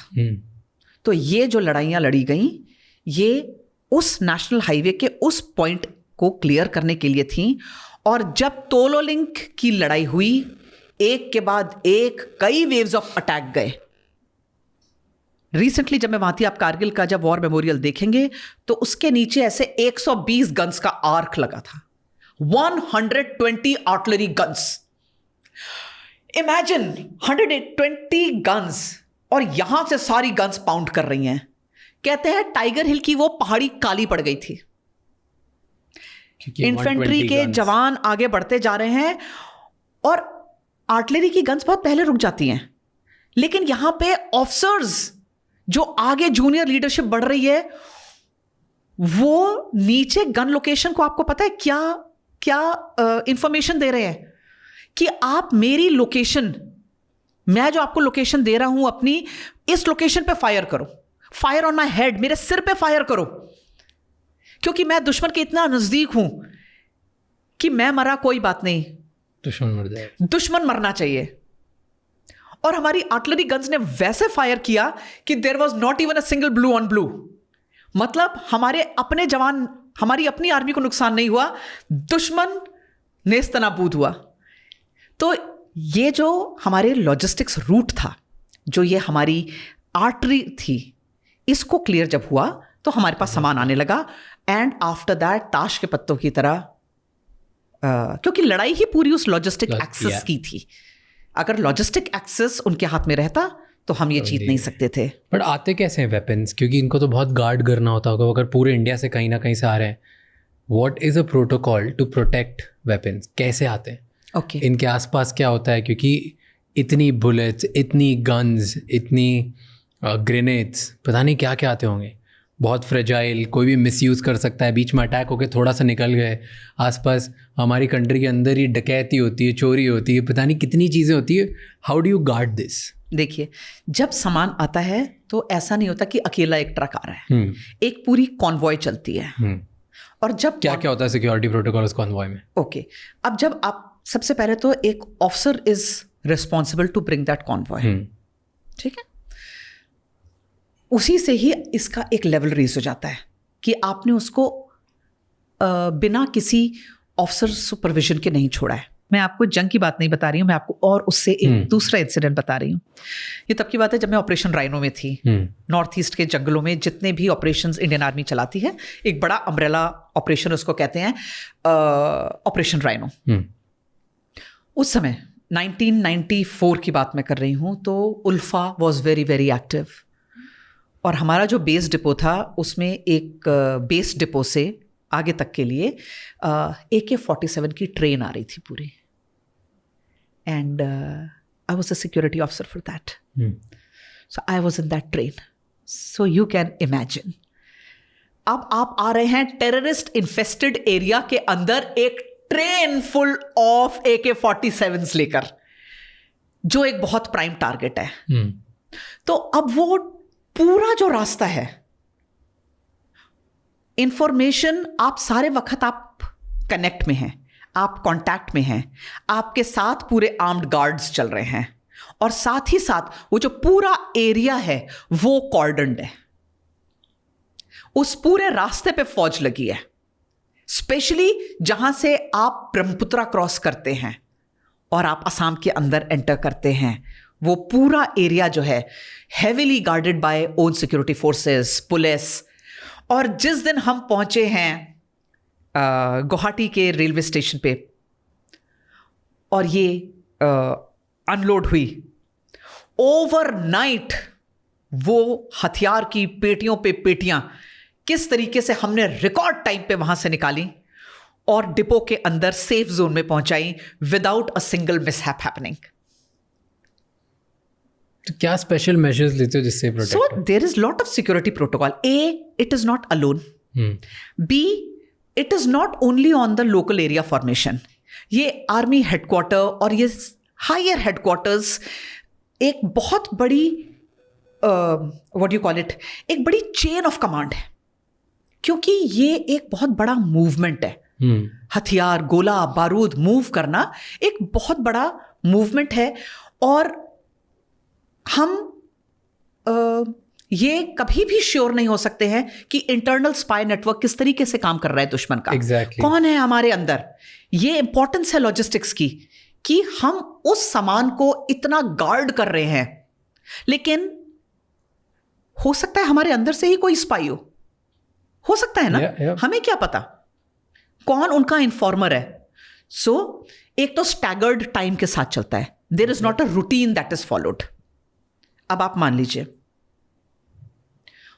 तो ये जो लड़ाइयां लड़ी गई, ये उस नेशनल हाईवे के उस पॉइंट को क्लियर करने के लिए थी। और जब तोलोलिंग की लड़ाई हुई, एक के बाद एक कई वेव्स ऑफ अटैक गए। रिसेंटली जब मैं वहां थी, आप कारगिल का जब वॉर मेमोरियल देखेंगे तो उसके नीचे ऐसे 120 गन्स का आर्क लगा था, 120 आर्टिलरी गन्स। इमेजिन 120 गन्स, और यहां से सारी गन्स पाउंड कर रही हैं। कहते हैं टाइगर हिल की वो पहाड़ी काली पड़ गई थी। इन्फेंट्री के जवान आगे बढ़ते जा रहे हैं और आर्टिलरी की गन्स बहुत पहले रुक जाती हैं, लेकिन यहां पे ऑफिसर्स जो आगे जूनियर लीडरशिप बढ़ रही है, वो नीचे गन लोकेशन को आपको पता है क्या क्या इंफॉर्मेशन दे रहे हैं कि आप मेरी लोकेशन, मैं जो आपको लोकेशन दे रहा हूं अपनी, इस लोकेशन पे फायर करो, फायर ऑन माई हेड, मेरे सिर पे फायर करो, क्योंकि मैं दुश्मन के इतना नजदीक हूं कि मैं मरा कोई बात नहीं, दुश्मन मर जाए, दुश्मन मरना चाहिए। और हमारी आर्टिलरी गन्स ने वैसे फायर किया कि there was not even a single blue on blue. मतलब हमारे अपने जवान, हमारी अपनी आर्मी को नुकसान नहीं हुआ, दुश्मन नेस्तनाबूद हुआ। तो ये जो हमारे लॉजिस्टिक्स रूट था, जो ये हमारी आर्टरी थी, इसको क्लियर जब हुआ तो हमारे पास सामान आने लगा। एंड आफ्टर दैट ताश के पत्तों की तरह, क्योंकि लड़ाई ही पूरी उस लॉजिस्टिक एक्सेस की थी। अगर लॉजिस्टिक एक्सेस उनके हाथ में रहता तो हम ये जीत नहीं सकते थे। बट आते कैसे हैं वेपन्स? क्योंकि इनको तो बहुत गार्ड करना होता होगा, अगर पूरे इंडिया से कहीं ना कहीं से आ रहे हैं। What is a protocol to protect weapons? कैसे आते हैं? ओके, इनके आसपास क्या होता है? क्योंकि इतनी बुलेट्स, इतनी गन्स, इतनी ग्रेनेड्स, पता नहीं क्या क्या आते होंगे। बहुत फ्रेजाइल, कोई भी मिसयूज़ कर सकता है। बीच में अटैक होकर थोड़ा सा निकल गए, आसपास हमारी कंट्री के अंदर ही डकैती होती है, चोरी होती है, पता नहीं कितनी चीज़ें होती है। How do you guard this? देखिए, जब सामान आता है तो ऐसा नहीं होता कि अकेला एक ट्रक आ रहा है, एक पूरी कॉन्वॉय चलती है। और जब क्या क्या होता है सिक्योरिटी प्रोटोकॉल उस कॉन्वॉय में? ओके, अब जब आप, सबसे पहले तो एक officer is responsible to bring that convoy, ठीक है। उसी से ही इसका एक लेवल रेज हो जाता है कि आपने उसको बिना किसी ऑफिसर सुपरविजन के नहीं छोड़ा है। मैं आपको जंग की बात नहीं बता रही हूँ, मैं आपको और उससे एक दूसरा इंसिडेंट बता रही हूँ। ये तब की बात है जब मैं ऑपरेशन राइनो में थी। नॉर्थ ईस्ट के जंगलों में जितने भी ऑपरेशंस इंडियन आर्मी चलाती है, एक बड़ा अम्ब्रेला ऑपरेशन उसको कहते हैं, ऑपरेशन राइनो। उस समय 1994 की बात मैं कर रही हूँ, तो ULFA was very very active. और हमारा जो बेस डिपो था, उसमें एक बेस डिपो से आगे तक के लिए AK-47 की ट्रेन आ रही थी पूरी। And I was a security officer for that, so I was in that train. So you can imagine, अब आप आ रहे हैं टेररिस्ट इन्फेस्टेड एरिया के अंदर एक ट्रेन फुल ऑफ AK-47s लेकर, जो एक बहुत प्राइम टारगेट है। तो अब वो पूरा जो रास्ता है, इंफॉर्मेशन, आप सारे वक्त आप कनेक्ट में हैं, आप कांटेक्ट में हैं, आपके साथ पूरे आर्म्ड गार्ड्स चल रहे हैं, और साथ ही साथ वो जो पूरा एरिया है वो कॉर्डन्ड है। उस पूरे रास्ते पे फौज लगी है, स्पेशली जहां से आप ब्रह्मपुत्रा क्रॉस करते हैं और आप असम के अंदर एंटर करते हैं। वो पूरा एरिया जो है heavily guarded by own security forces, police. और जिस दिन हम पहुंचे हैं गुवाहाटी के रेलवे स्टेशन पे और ये अनलोड हुई, ओवरनाइट वो हथियार की पेटियों पे पेटियां किस तरीके से हमने रिकॉर्ड टाइम पे वहां से निकाली और डिपो के अंदर सेफ जोन में पहुंचाई without a single mishap happening. तो क्या स्पेशल मेजर्स लेते हो जिससे protect? So there is lot of security protocol. A, it is not alone. B, it is not only on the local area formation. ये army headquarter और ये higher headquarters एक बहुत बड़ी व्हाट यू कॉल इट, एक बड़ी chain of command है, क्योंकि ये एक बहुत बड़ा मूवमेंट है। हथियार, गोला बारूद मूव करना एक बहुत बड़ा मूवमेंट है। और हम ये कभी भी श्योर नहीं हो सकते हैं कि इंटरनल स्पाई नेटवर्क किस तरीके से काम कर रहा है दुश्मन का। Exactly. कौन है हमारे अंदर। ये इंपॉर्टेंस है लॉजिस्टिक्स की कि हम उस सामान को इतना गार्ड कर रहे हैं, लेकिन हो सकता है हमारे अंदर से ही कोई स्पाई हो सकता है ना। yeah. हमें क्या पता कौन उनका इन्फॉर्मर है। सो एक तो स्टैगर्ड टाइम के साथ चलता है, there is not a routine that is followed. अब आप मान लीजिए,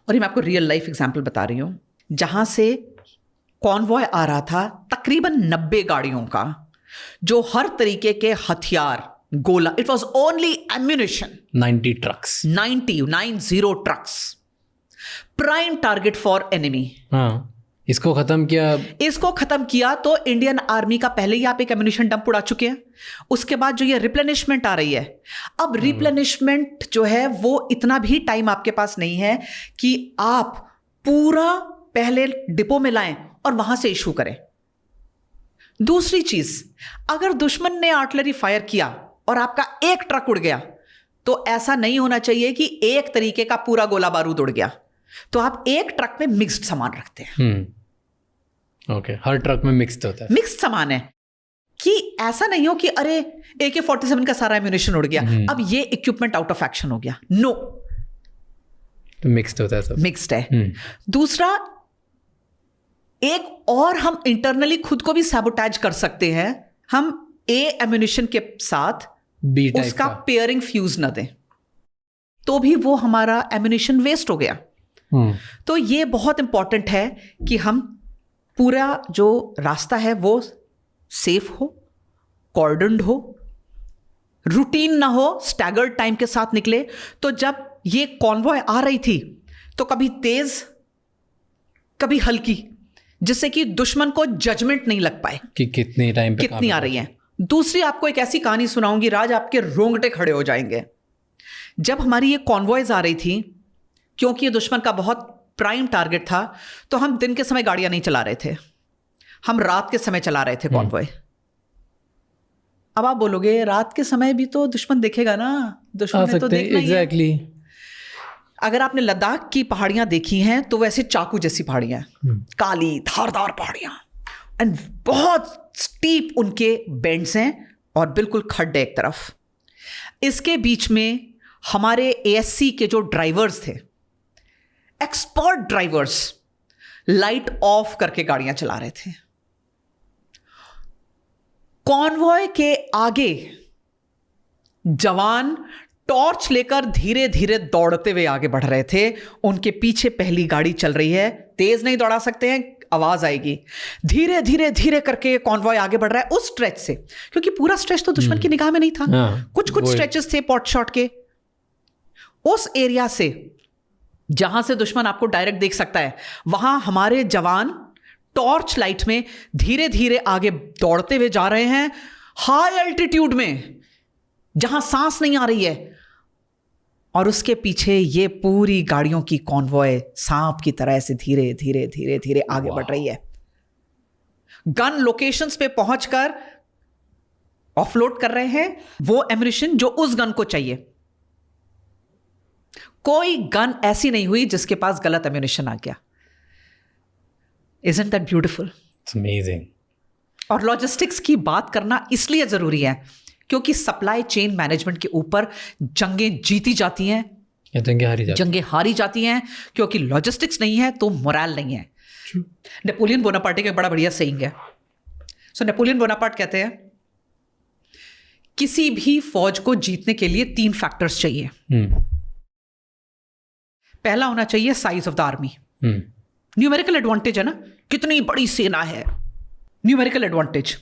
और ये मैं आपको रियल लाइफ एग्जाम्पल बता रही हूं, जहां से कॉन्वॉय आ रहा था तकरीबन 90 गाड़ियों का, जो हर तरीके के हथियार गोला. It was only ammunition. 90 trucks. 90 trucks. Prime target for enemy. हाँ, इसको खत्म किया तो इंडियन आर्मी का पहले ही आप एक एम्यूनिशन डंप उड़ा चुके हैं. उसके बाद जो ये रिप्लेनिशमेंट आ रही है, अब रिप्लेनिशमेंट जो है वो इतना भी टाइम आपके पास नहीं है कि आप पूरा पहले डिपो में लाएं और वहां से इशू करें. दूसरी चीज, अगर दुश्मन ने आर्टिलरी फायर किया और आपका एक ट्रक उड़ गया, तो ऐसा नहीं होना चाहिए कि एक तरीके का पूरा गोला बारूद उड़ गया. तो आप एक ट्रक में मिक्स्ड सामान रखते हैं. ओके, हर ट्रक में मिक्स्ड होता है. मिक्स्ड सामान है कि ऐसा नहीं हो कि अरे AK-47 का सारा एम्यूनिशन उड़ गया, अब ये इक्विपमेंट आउट ऑफ एक्शन हो गया. नो, तो मिक्स्ड होता है सब. मिक्स्ड है. दूसरा, एक और हम इंटरनली खुद को भी सैबोटेज कर सकते हैं. हम A एम्यूनिशन के साथ B टाइप उसका पेयरिंग फ्यूज न दें, तो भी वो हमारा एम्यूनिशन वेस्ट हो गया. तो ये बहुत इंपॉर्टेंट है कि हम पूरा जो रास्ता है वो सेफ हो, कॉर्डन्ड हो, रूटीन ना हो, स्टैगर्ड टाइम के साथ निकले. तो जब ये कॉन्वॉय आ रही थी तो कभी तेज कभी हल्की, जिससे कि दुश्मन को जजमेंट नहीं लग पाए कि कितने टाइम पे कितनी आ रही है. दूसरी आपको एक ऐसी कहानी सुनाऊंगी, राज आपके रोंगटे खड़े हो जाएंगे. जब हमारी ये कॉन्वॉयज आ रही थी, क्योंकि ये दुश्मन का बहुत प्राइम टारगेट था, तो हम दिन के समय गाड़ियां नहीं चला रहे थे, हम रात के समय चला रहे थे कॉन्वॉय. अब आप बोलोगे रात के समय भी तो दुश्मन देखेगा ना, दुश्मन ने तो देखना ही है. एग्जैक्टली. अगर आपने लद्दाख की पहाड़ियां देखी हैं तो वैसे चाकू जैसी पहाड़ियां, काली धारदार पहाड़ियां, एंड बहुत स्टीप उनके बेंड्स हैं और बिल्कुल खड्डे एक तरफ. इसके बीच में हमारे ASC के जो ड्राइवर्स थे, एक्सपर्ट ड्राइवर्स, लाइट ऑफ करके गाड़ियां चला रहे थे. कॉन्वॉय के आगे जवान टॉर्च लेकर धीरे धीरे दौड़ते हुए आगे बढ़ रहे थे. उनके पीछे पहली गाड़ी चल रही है, तेज नहीं दौड़ा सकते हैं, आवाज आएगी. धीरे धीरे धीरे करके कॉन्वॉय आगे बढ़ रहा है उस स्ट्रेच से, क्योंकि पूरा स्ट्रेच तो दुश्मन की निगाह में नहीं था. कुछ कुछ स्ट्रेचेस थे पॉट शॉट के. उस एरिया से जहां से दुश्मन आपको डायरेक्ट देख सकता है, वहां हमारे जवान टॉर्च लाइट में धीरे धीरे आगे दौड़ते हुए जा रहे हैं, हाई एल्टीट्यूड में जहां सांस नहीं आ रही है. और उसके पीछे ये पूरी गाड़ियों की कॉन्वॉय सांप की तरह से धीरे धीरे धीरे धीरे आगे बढ़ रही है. गन लोकेशंस पे पहुंचकर ऑफलोड कर रहे हैं वो एम्यूनिशन जो उस गन को चाहिए. कोई गन ऐसी नहीं हुई जिसके पास गलत एम्यूनिशन आ गया. Isn't that beautiful? It's amazing. और लॉजिस्टिक्स की बात करना इसलिए जरूरी है क्योंकि सप्लाई चेन मैनेजमेंट के ऊपर जंगें जीती जाती हैं या जंगें हारी जाती हैं, क्योंकि लॉजिस्टिक्स नहीं है तो मोरल नहीं है. नेपोलियन बोनापार्ट का बड़ा बढ़िया सेइंग है. सो नेपोलियन बोनापार्ट कहते हैं किसी भी फौज को जीतने के लिए 3 फैक्टर्स चाहिए. पहला होना चाहिए size of the army. Numerical advantage है ना, कितनी बड़ी सेना है, न्यूमेरिकल एडवांटेज.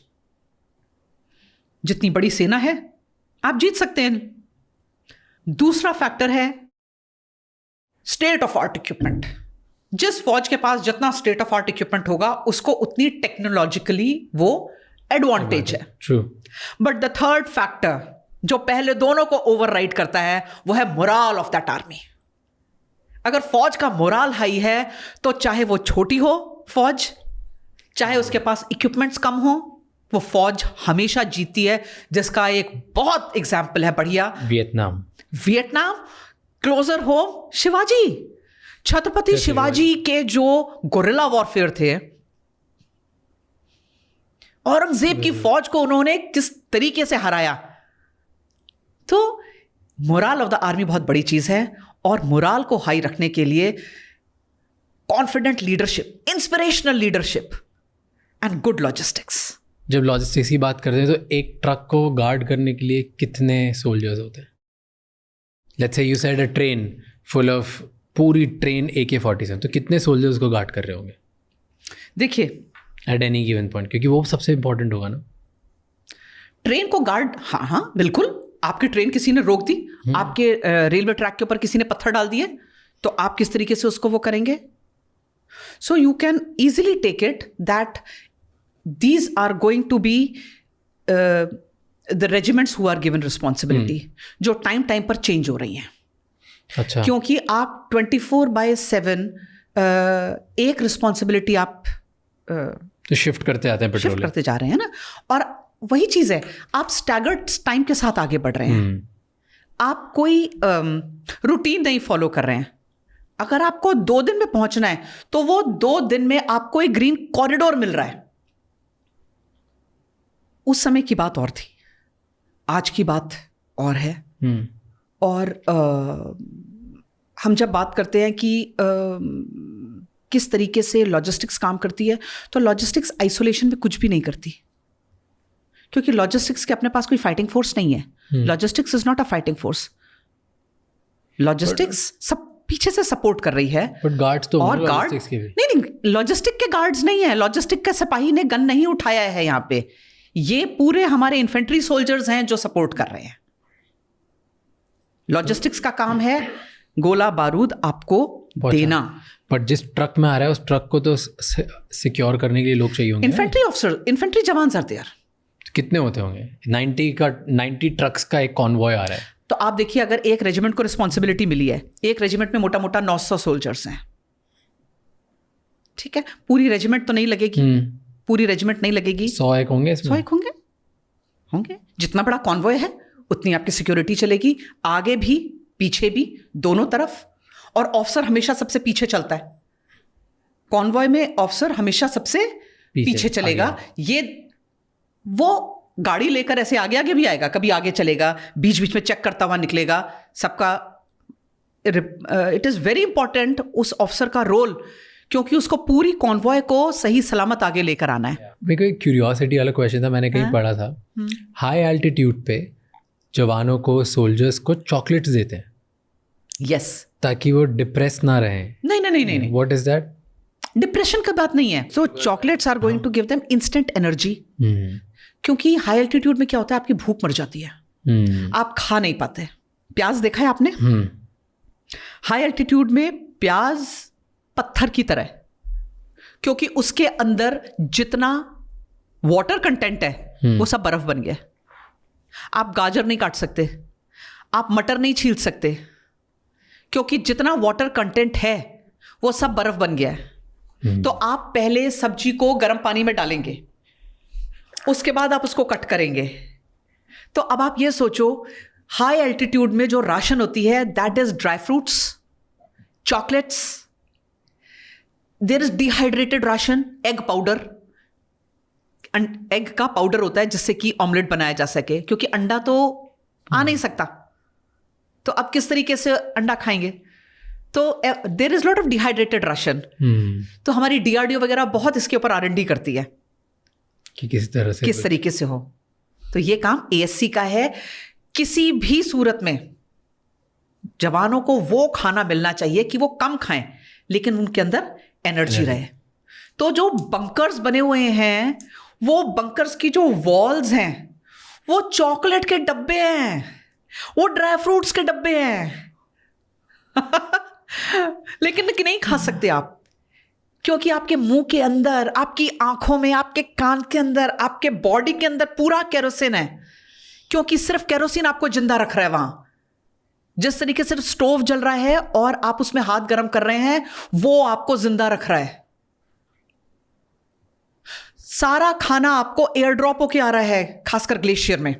जितनी बड़ी सेना है आप जीत सकते हैं. दूसरा फैक्टर है स्टेट ऑफ आर्ट इक्विपमेंट. जिस फौज के पास जितना स्टेट ऑफ आर्ट इक्विपमेंट होगा उसको उतनी टेक्नोलॉजिकली वो एडवांटेज है. True. But the third factor जो पहले दोनों को ओवरराइड करता है वो है मोरल ऑफ दैट आर्मी. अगर फौज का मोरल हाई है तो चाहे वो छोटी हो फौज, चाहे उसके पास इक्विपमेंट्स कम हो, वो फौज हमेशा जीतती है. जिसका एक बहुत एग्जाम्पल है बढ़िया, वियतनाम. क्लोजर हो शिवाजी, छत्रपति शिवाजी के जो गोरिल्ला वॉरफेयर थे, औरंगजेब की फौज को उन्होंने किस तरीके से हराया. तो मोरल ऑफ द आर्मी बहुत बड़ी चीज है. और मोरल को हाई रखने के लिए confident leadership, inspirational leadership and good logistics. जब लॉजिस्टिक्स की बात करते हैं तो एक ट्रक को गार्ड करने के लिए कितने सोल्जर्स होते हैं? Let's say you said a train full of, पूरी ट्रेन AK-47, तो कितने सोल्जर्स को गार्ड कर रहे होंगे? देखिए एट एनी गिवन पॉइंट, क्योंकि वो सबसे इंपॉर्टेंट होगा ना. ट्रेन को गार्ड, हाँ बिल्कुल, आपकी ट्रेन किसी ने रोक दी, आपके रेलवे ट्रैक के ऊपर किसी ने पत्थर डाल दिए, तो आप किस तरीके से उसको वो करेंगे? So you can easily take it that these are going to be the regiments who are given responsibility, जो टाइम पर चेंज हो रही हैं। अच्छा। क्योंकि आप 24/7 एक रिस्पॉन्सिबिलिटी आप तो शिफ्ट करते आते हैं, शिफ्ट करते जा रहे हैं ना। और वही चीज है, आप स्टैगर्ड टाइम के साथ आगे बढ़ रहे हैं, आप कोई रूटीन नहीं फॉलो कर रहे हैं। अगर आपको 2 दिन में पहुंचना है तो वो 2 दिन में आपको एक ग्रीन कॉरिडोर मिल रहा है। उस समय की बात और थी, आज की बात और है। और हम जब बात करते हैं कि किस तरीके से लॉजिस्टिक्स काम करती है, तो लॉजिस्टिक्स आइसोलेशन में कुछ भी नहीं करती, क्योंकि लॉजिस्टिक्स के अपने पास कोई फाइटिंग फोर्स नहीं है। Logistics is not a fighting force. Logistics सब पीछे से सपोर्ट कर रही है। बट गार्ड्स तो और गार्ड नहीं, लॉजिस्टिक के गार्ड्स नहीं है, लॉजिस्टिक के सिपाही ने गन नहीं उठाया है यहाँ पे, ये पूरे हमारे इन्फेंट्री सोल्जर्स हैं जो सपोर्ट कर रहे हैं। लॉजिस्टिक्स का काम है गोला बारूद आपको देना। बट जिस ट्रक में आ रहा है उस ट्रक को तो सिक्योर करने के लिए लोग चाहिए होंगे। इन्फेंट्री ऑफिसर, इन्फेंट्री जवान आर देयर। कितने होते होंगे? 90 ट्रक्स का एक कॉन्वॉय आ रहा है। तो आप देखिए, अगर एक रेजिमेंट को रिस्पॉन्सिबिलिटी मिली है, एक रेजिमेंट में मोटा मोटा 900 सोल्जर्स हैं, ठीक है, पूरी रेजिमेंट तो नहीं लगेगी, पूरी रेजिमेंट नहीं लगेगी, 100 एक होंगे इसमें। 100 एक होंगे। जितना बड़ा कॉन्वॉय है उतनी आपकी सिक्योरिटी चलेगी, आगे भी पीछे भी, दोनों तरफ। और ऑफिसर हमेशा सबसे पीछे चलता है, कॉन्वॉय में ऑफिसर हमेशा सबसे पीछे चलेगा। ये वो गाड़ी लेकर ऐसे आगे आगे भी आएगा, कभी आगे चलेगा, बीच बीच में चेक करता हुआ निकलेगा सबका। इट इज़ वेरी इंपॉर्टेंट उस ऑफिसर का रोल, क्योंकि उसको पूरी कॉन्वॉय को सही सलामत आगे लेकर आना है। मेरे को एक क्यूरियोसिटी वाला क्वेश्चन था, मैंने कहीं पढ़ा था, हाई एल्टीट्यूड पे जवानों को, सोल्जर्स को चॉकलेट्स देते हैं। यस, ताकि वो डिप्रेस ना रहे। नहीं, व्हाट इज दैट? डिप्रेशन का बात नहीं है। So chocolates are going to give them instant energy. क्योंकि हाई एल्टीट्यूड में क्या होता है, आपकी भूख मर जाती है, आप खा नहीं पाते। प्याज देखा है आपने? हाई एल्टीट्यूड में प्याज पत्थर की तरह, क्योंकि उसके अंदर जितना वाटर कंटेंट है वो सब बर्फ बन गया। आप गाजर नहीं काट सकते, आप मटर नहीं छील सकते, क्योंकि जितना वाटर कंटेंट है वो सब बर्फ बन गया है। तो आप पहले सब्जी को गर्म पानी में डालेंगे, उसके बाद आप उसको कट करेंगे। तो अब आप ये सोचो, हाई एल्टीट्यूड में जो राशन होती है, that is dry fruits, chocolates, there is dehydrated ration, egg powder. Egg का पाउडर होता है जिससे कि ऑमलेट बनाया जा सके, क्योंकि अंडा तो आ नहीं सकता, तो अब किस तरीके से अंडा खाएंगे? तो there is lot of dehydrated ration. तो हमारी DRDO वगैरह बहुत इसके ऊपर R&D करती है कि किस तरीके से हो। तो ये काम ASC का है। किसी भी सूरत में जवानों को वो खाना मिलना चाहिए कि वो कम खाएं, लेकिन उनके अंदर एनर्जी रहे। तो जो बंकर्स बने हुए हैं, वो बंकर्स की जो वॉल्स हैं, वो चॉकलेट के डब्बे हैं, वो ड्राई फ्रूट्स के डब्बे हैं। लेकिन नहीं खा सकते आप, क्योंकि आपके मुंह के अंदर, आपकी आंखों में, आपके कान के अंदर, आपके बॉडी के अंदर पूरा केरोसिन है, क्योंकि सिर्फ केरोसिन आपको जिंदा रख रहा है। वहां जिस तरीके से स्टोव जल रहा है और आप उसमें हाथ गर्म कर रहे हैं, वो आपको जिंदा रख रहा है। सारा खाना आपको एयर ड्रॉप होके आ रहा है, खासकर ग्लेशियर में।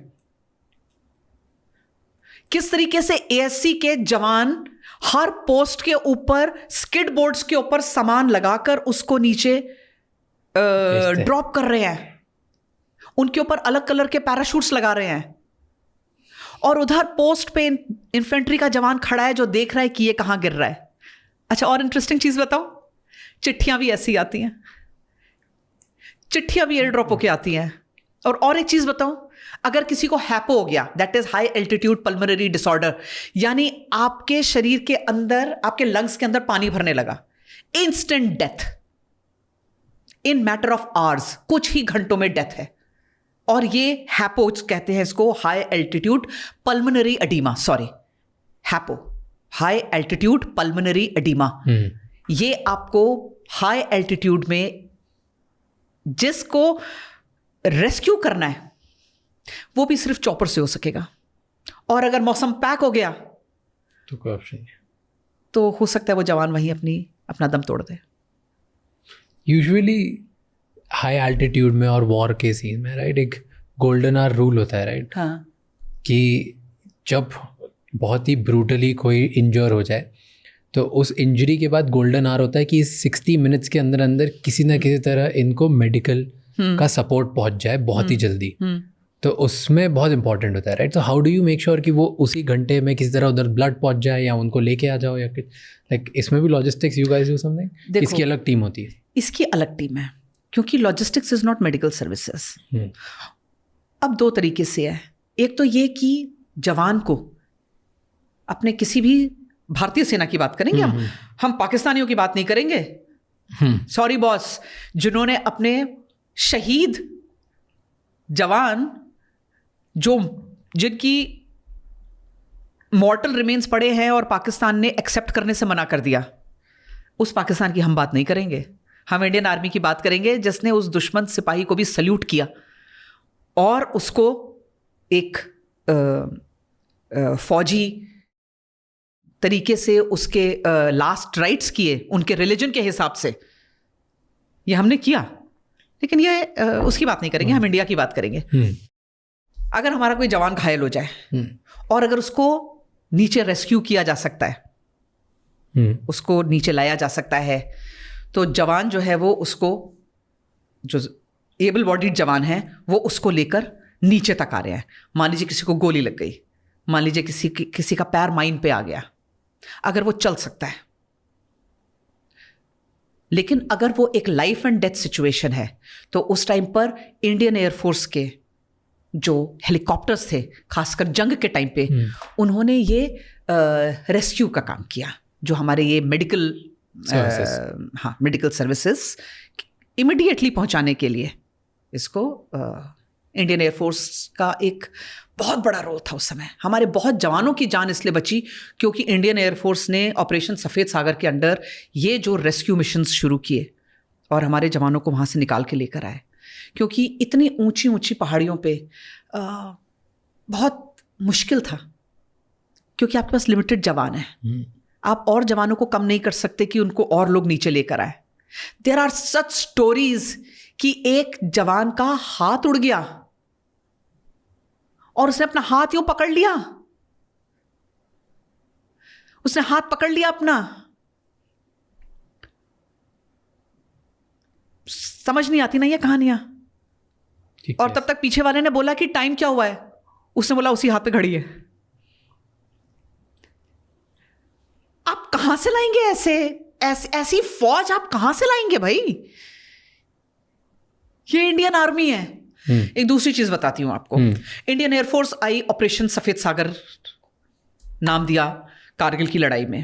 किस तरीके से ASC के जवान हर पोस्ट के ऊपर स्किड बोर्ड्स के ऊपर सामान लगाकर उसको नीचे ड्रॉप कर रहे हैं, उनके ऊपर अलग कलर के पैराशूट्स लगा रहे हैं, और उधर पोस्ट पे इन्फेंट्री का जवान खड़ा है जो देख रहा है कि ये कहां गिर रहा है। अच्छा, और इंटरेस्टिंग चीज बताओ, चिट्ठियां भी ऐसी आती हैं, चिट्ठियां भी एयर ड्रॉप होके आती हैं। और एक चीज बताऊं, अगर किसी को हैपो हो गया, that is high altitude pulmonary disorder, यानी आपके शरीर के अंदर, आपके लंग्स के अंदर पानी भरने लगा, instant death in matter of hours, कुछ ही घंटों में डेथ है। और ये हैपो कहते हैं इसको, high altitude pulmonary oedema, sorry HAPO, high altitude pulmonary oedema. ये आपको हाई एल्टीट्यूड में जिसको रेस्क्यू करना है वो भी सिर्फ चॉपर से हो सकेगा, और अगर मौसम पैक हो गया तो कोई ऑप्शन नहीं, तो हो सकता है वो जवान वहीं अपना दम तोड़ दे। यूजुअली हाई एल्टीट्यूड में और वॉर के सीन में राइट एक गोल्डन आवर रूल होता है राइट, हाँ, कि जब बहुत ही ब्रूटली कोई इंजर हो जाए तो उस इंजरी के बाद गोल्डन आवर होता है कि 60 मिनट्स के अंदर अंदर किसी ना किसी तरह इनको मेडिकल का सपोर्ट पहुंच जाए बहुत ही जल्दी, तो उसमें बहुत इंपॉर्टेंट होता है राइट। तो how do you make sure कि वो उसी घंटे में किसी तरह उधर ब्लड पहुंच जाए या उनको लेके आ जाओ, या लाइक इसमें भी logistics you guys do something? इसकी अलग टीम होती है? इसकी अलग टीम है, क्योंकि logistics is not medical services. अब दो तरीके से है, एक तो ये कि जवान को अपने किसी भी भारतीय सेना की बात करेंगे हम पाकिस्तानियों की बात नहीं करेंगे, सॉरी बॉस, जिन्होंने अपने शहीद जवान जिनकी मॉर्टल रिमेन्स पड़े हैं और पाकिस्तान ने एक्सेप्ट करने से मना कर दिया, उस पाकिस्तान की हम बात नहीं करेंगे। हम इंडियन आर्मी की बात करेंगे जिसने उस दुश्मन सिपाही को भी सल्यूट किया और उसको एक फौजी तरीके से उसके लास्ट राइट्स किए उनके रिलीजन के हिसाब से, ये हमने किया। लेकिन ये उसकी बात नहीं करेंगे, हम इंडिया की बात करेंगे। अगर हमारा कोई जवान घायल हो जाए और अगर उसको नीचे रेस्क्यू किया जा सकता है, उसको नीचे लाया जा सकता है, तो जवान जो है वो उसको, जो एबल बॉडीड जवान है वो उसको लेकर नीचे तक आ रहे हैं। मान लीजिए किसी को गोली लग गई, मान लीजिए किसी का पैर माइन पे आ गया, अगर वो चल सकता है, लेकिन अगर वो एक लाइफ एंड डेथ सिचुएशन है तो उस टाइम पर इंडियन एयरफोर्स के जो हेलीकॉप्टर्स थे, खासकर जंग के टाइम पे, उन्होंने ये रेस्क्यू का काम किया। जो हमारे ये मेडिकल सर्विसेज इमीडिएटली पहुंचाने के लिए, इसको इंडियन एयरफोर्स का एक बहुत बड़ा रोल था उस समय। हमारे बहुत जवानों की जान इसलिए बची क्योंकि इंडियन एयरफोर्स ने ऑपरेशन सफ़ेद सागर के अंडर ये जो रेस्क्यू मिशंस शुरू किए और हमारे जवानों को वहाँ से निकाल के लेकर आए। क्योंकि इतनी ऊंची ऊंची पहाड़ियों पे बहुत मुश्किल था, क्योंकि आपके पास लिमिटेड जवान है, आप और जवानों को कम नहीं कर सकते कि उनको और लोग नीचे लेकर आए। देयर आर सच स्टोरीज कि एक जवान का हाथ उड़ गया और उसने अपना हाथ यूं पकड़ लिया, उसने हाथ पकड़ लिया अपना, समझ नहीं आती ना ये कहानियां। और तब तक पीछे वाले ने बोला कि टाइम क्या हुआ है, उसने बोला उसी हाथ पे घड़ी है। आप कहां से लाएंगे ऐसी फौज, आप कहां से लाएंगे भाई? ये इंडियन आर्मी है। एक दूसरी चीज बताती हूं आपको। इंडियन एयरफोर्स आई ऑपरेशन सफेद सागर, नाम दिया कारगिल की लड़ाई में।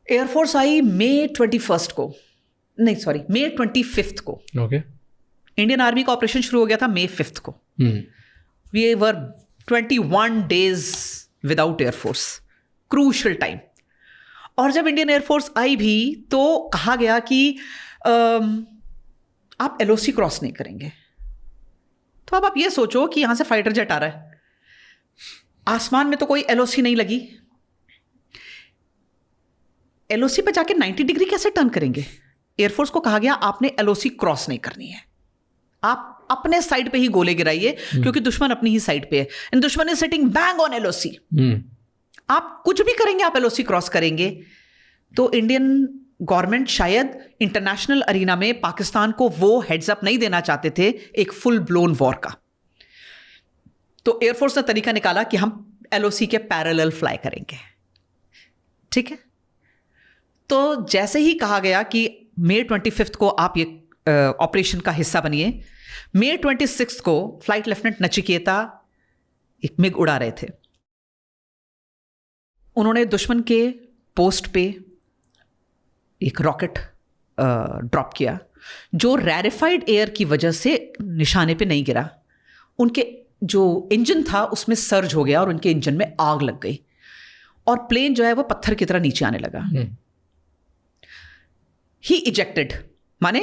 एयरफोर्स आई मई 25 को, नहीं सॉरी मई 25 को। ओके। इंडियन आर्मी का ऑपरेशन शुरू हो गया था मई 5 को। We were 21 days without air force, crucial time. और जब इंडियन एयरफोर्स आई भी तो कहा गया कि आप एलओसी क्रॉस नहीं करेंगे। तो अब आप ये सोचो कि यहां से फाइटर जेट आ रहा है, आसमान में तो कोई एलओसी नहीं लगी, एलओसी पे जाके 90 डिग्री कैसे टर्न करेंगे? एयरफोर्स को कहा गया आपने एलओसी क्रॉस नहीं करनी है, आप अपने साइड पे ही गोले गिराइए, क्योंकि दुश्मन अपनी ही साइड पे है, एंड दुश्मन is sitting bang on LOC. आप कुछ भी करेंगे, आप एलओसी क्रॉस करेंगे तो इंडियन गवर्नमेंट शायद इंटरनेशनल अरीना में पाकिस्तान को वो हेड्स अप नहीं देना चाहते थे एक फुल ब्लोन वॉर का। तो एयरफोर्स ने तरीका निकाला कि हम एलओसी के पैरेलल फ्लाई करेंगे। ठीक है, तो जैसे ही कहा गया कि मई 25 को आप ये ऑपरेशन का हिस्सा बनिए, मई 26 को फ्लाइट लेफ्टिनेंट नचिकेता एक मिग उड़ा रहे थे। उन्होंने दुश्मन के पोस्ट पे एक रॉकेट ड्रॉप किया जो रैरिफाइड एयर की वजह से निशाने पे नहीं गिरा, उनके जो इंजन था उसमें सर्ज हो गया और उनके इंजन में आग लग गई और प्लेन जो है वो पत्थर की तरह नीचे आने लगा। ही इजेक्टेड, माने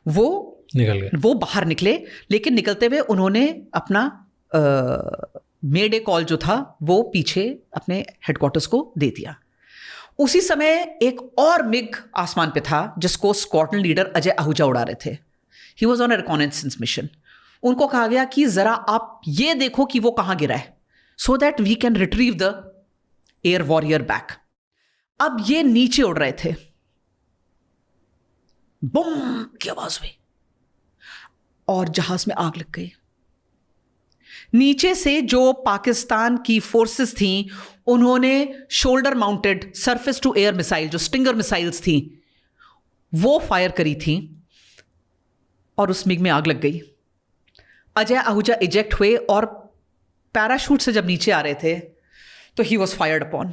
वो निकल गए, वो बाहर निकले, लेकिन निकलते हुए उन्होंने अपना मेडे कॉल जो था वो पीछे अपने हेडक्वार्टर्स को दे दिया। उसी समय एक और मिग आसमान पे था जिसको स्क्वाड्रन लीडर अजय आहूजा उड़ा रहे थे। He was on a reconnaissance mission. उनको कहा गया कि जरा आप ये देखो कि वो कहां गिरा है, so that we can retrieve the air warrior back. अब ये नीचे उड़ रहे थे, बूम की आवाज हुई और जहाज में आग लग गई। नीचे से जो पाकिस्तान की फोर्सेस थी उन्होंने shoulder mounted surface to air missile, जो स्टिंगर मिसाइल्स थी, वो फायर करी थी और उस मिग में आग लग गई। अजय आहूजा इजेक्ट हुए और पैराशूट से जब नीचे आ रहे थे तो he was fired upon.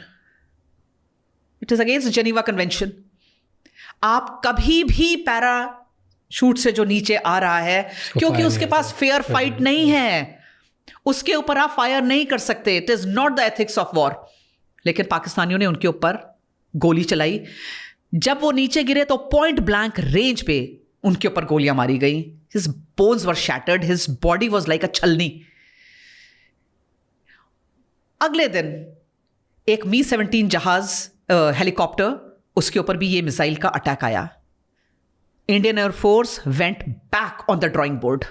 It is against Geneva convention. आप कभी भी पैराशूट से जो नीचे आ रहा है, क्योंकि उसके पास फेयर फाइट नहीं है, उसके ऊपर आप फायर नहीं कर सकते। It is not the ethics of war. लेकिन पाकिस्तानियों ने उनके ऊपर गोली चलाई। जब वो नीचे गिरे तो पॉइंट ब्लैंक रेंज पे उनके ऊपर गोलियां मारी गई। His bones were shattered, his body was like अ छलनी। अगले दिन एक मी-17 जहाज हेलीकॉप्टर, उसके ऊपर भी ये मिसाइल का अटैक आया। Indian air force went back on the drawing board.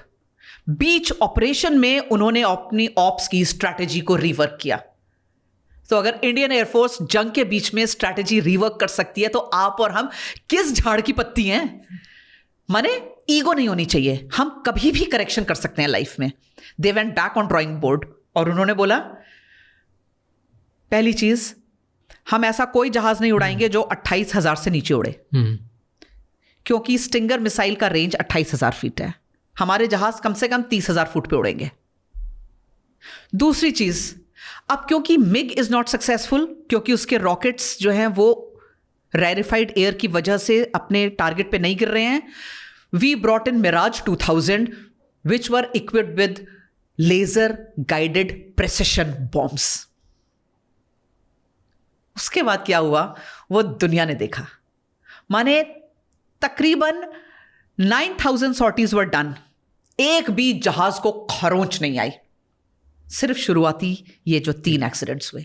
Beach operation में उन्होंने अपनी ऑप्स की स्ट्रैटेजी को रिवर्क किया। तो अगर इंडियन एयरफोर्स जंग के बीच में स्ट्रैटेजी रिवर्क कर सकती है तो आप और हम किस झाड़ की पत्ती हैं? माने ईगो नहीं होनी चाहिए, हम कभी भी करेक्शन कर सकते हैं लाइफ में। They went back on drawing board और उन्होंने बोला, पहली चीज, हम ऐसा कोई जहाज नहीं उड़ाएंगे जो 28,000 से नीचे उड़े, क्योंकि स्टिंगर मिसाइल का रेंज 28,000 फीट है। हमारे जहाज कम से कम 30,000 फुट पे उड़ेंगे। दूसरी चीज, अब क्योंकि मिग इज नॉट सक्सेसफुल, क्योंकि उसके रॉकेट्स जो हैं वो रैरिफाइड एयर की वजह से अपने टारगेट पे नहीं गिर रहे हैं, we brought in Mirage 2000 which were equipped with laser guided precision bombs. उसके बाद क्या हुआ वो दुनिया ने देखा। माने तकरीबन 9,000 सॉर्टीज वर डन, एक भी जहाज को खरोंच नहीं आई। सिर्फ शुरुआती ये जो 3 एक्सीडेंट्स हुए।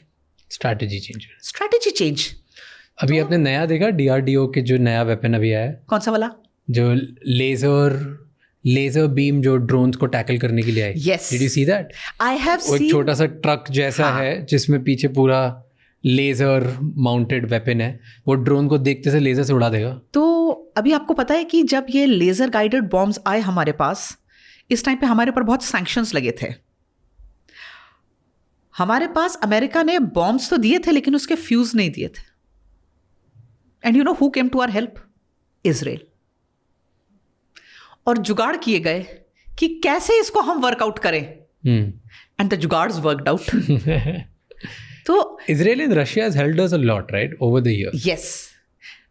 Strategy change. अभी आपने नया देखा DRDO के जो नया वेपन अभी आया है? कौन सा वाला? जो लेजर बीम जो ड्रोन्स को टैकल करने के लिए आई। Yes. Did you see that? I have seen. एक छोटा सा ट्रक जैसा है जिसमें पीछे पूरा लेजर माउंटेड वेपन है, वो ड्रोन को देखते से लेजर से उड़ा देगा। तो अभी आपको पता है कि जब ये लेजर गाइडेड बॉम्ब्स आए हमारे पास, इस टाइम पे हमारे ऊपर बहुत सैंक्शंस लगे थे। हमारे पास अमेरिका ने बॉम्ब्स तो दिए थे लेकिन उसके फ्यूज नहीं दिए थे। And you know who came to our help? Israel. और जुगाड़ किए गए कि कैसे इसको हम वर्कआउट करें, एंड द जुगाड्स वर्कड आउट। तो Israel and Russia has helped us a lot, right, over the years. Yes.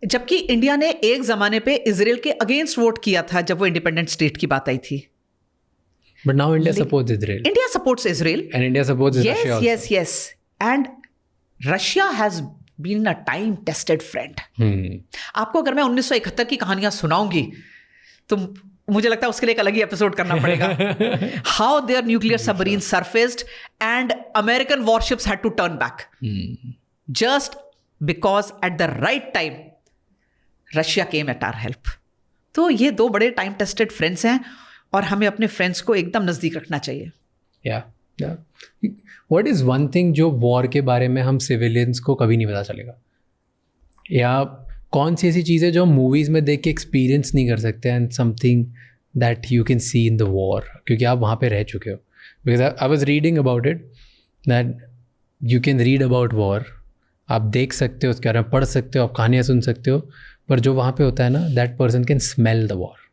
जबकि इंडिया ने एक जमाने पे इजराइल के अगेंस्ट वोट किया था जब वो इंडिपेंडेंट स्टेट की बात आई थी। But now India supports Israel. India supports Israel. And India supports Russia also. Yes. And Russia has been a time-tested friend. आपको अगर मैं 1971 की कहानियां सुनाऊंगी तो मुझे लगता है उसके लिए एक अलग ही एपिसोड करना पड़ेगा। How their nuclear submarines surfaced and American warships had to turn back. Just because at the right time Russia came at our help. तो ये 2 बड़े time-tested friends हैं और हमें अपने फ्रेंड्स को एकदम नज़दीक रखना चाहिए। What is one thing जो वॉर के बारे में हम सिविलियंस को कभी नहीं पता चलेगा, या कौन सी ऐसी चीज़ें जो मूवीज़ में देख के एक्सपीरियंस नहीं कर सकते, and something that you can see in the war, क्योंकि आप वहाँ पे रह चुके हो? Because I was reading about it that you can read about war, आप देख सकते हो, उसके बारे में पढ़ सकते हो, आप कहानियाँ सुन सकते हो, पर जो वहाँ पे होता है ना, that person can smell the war.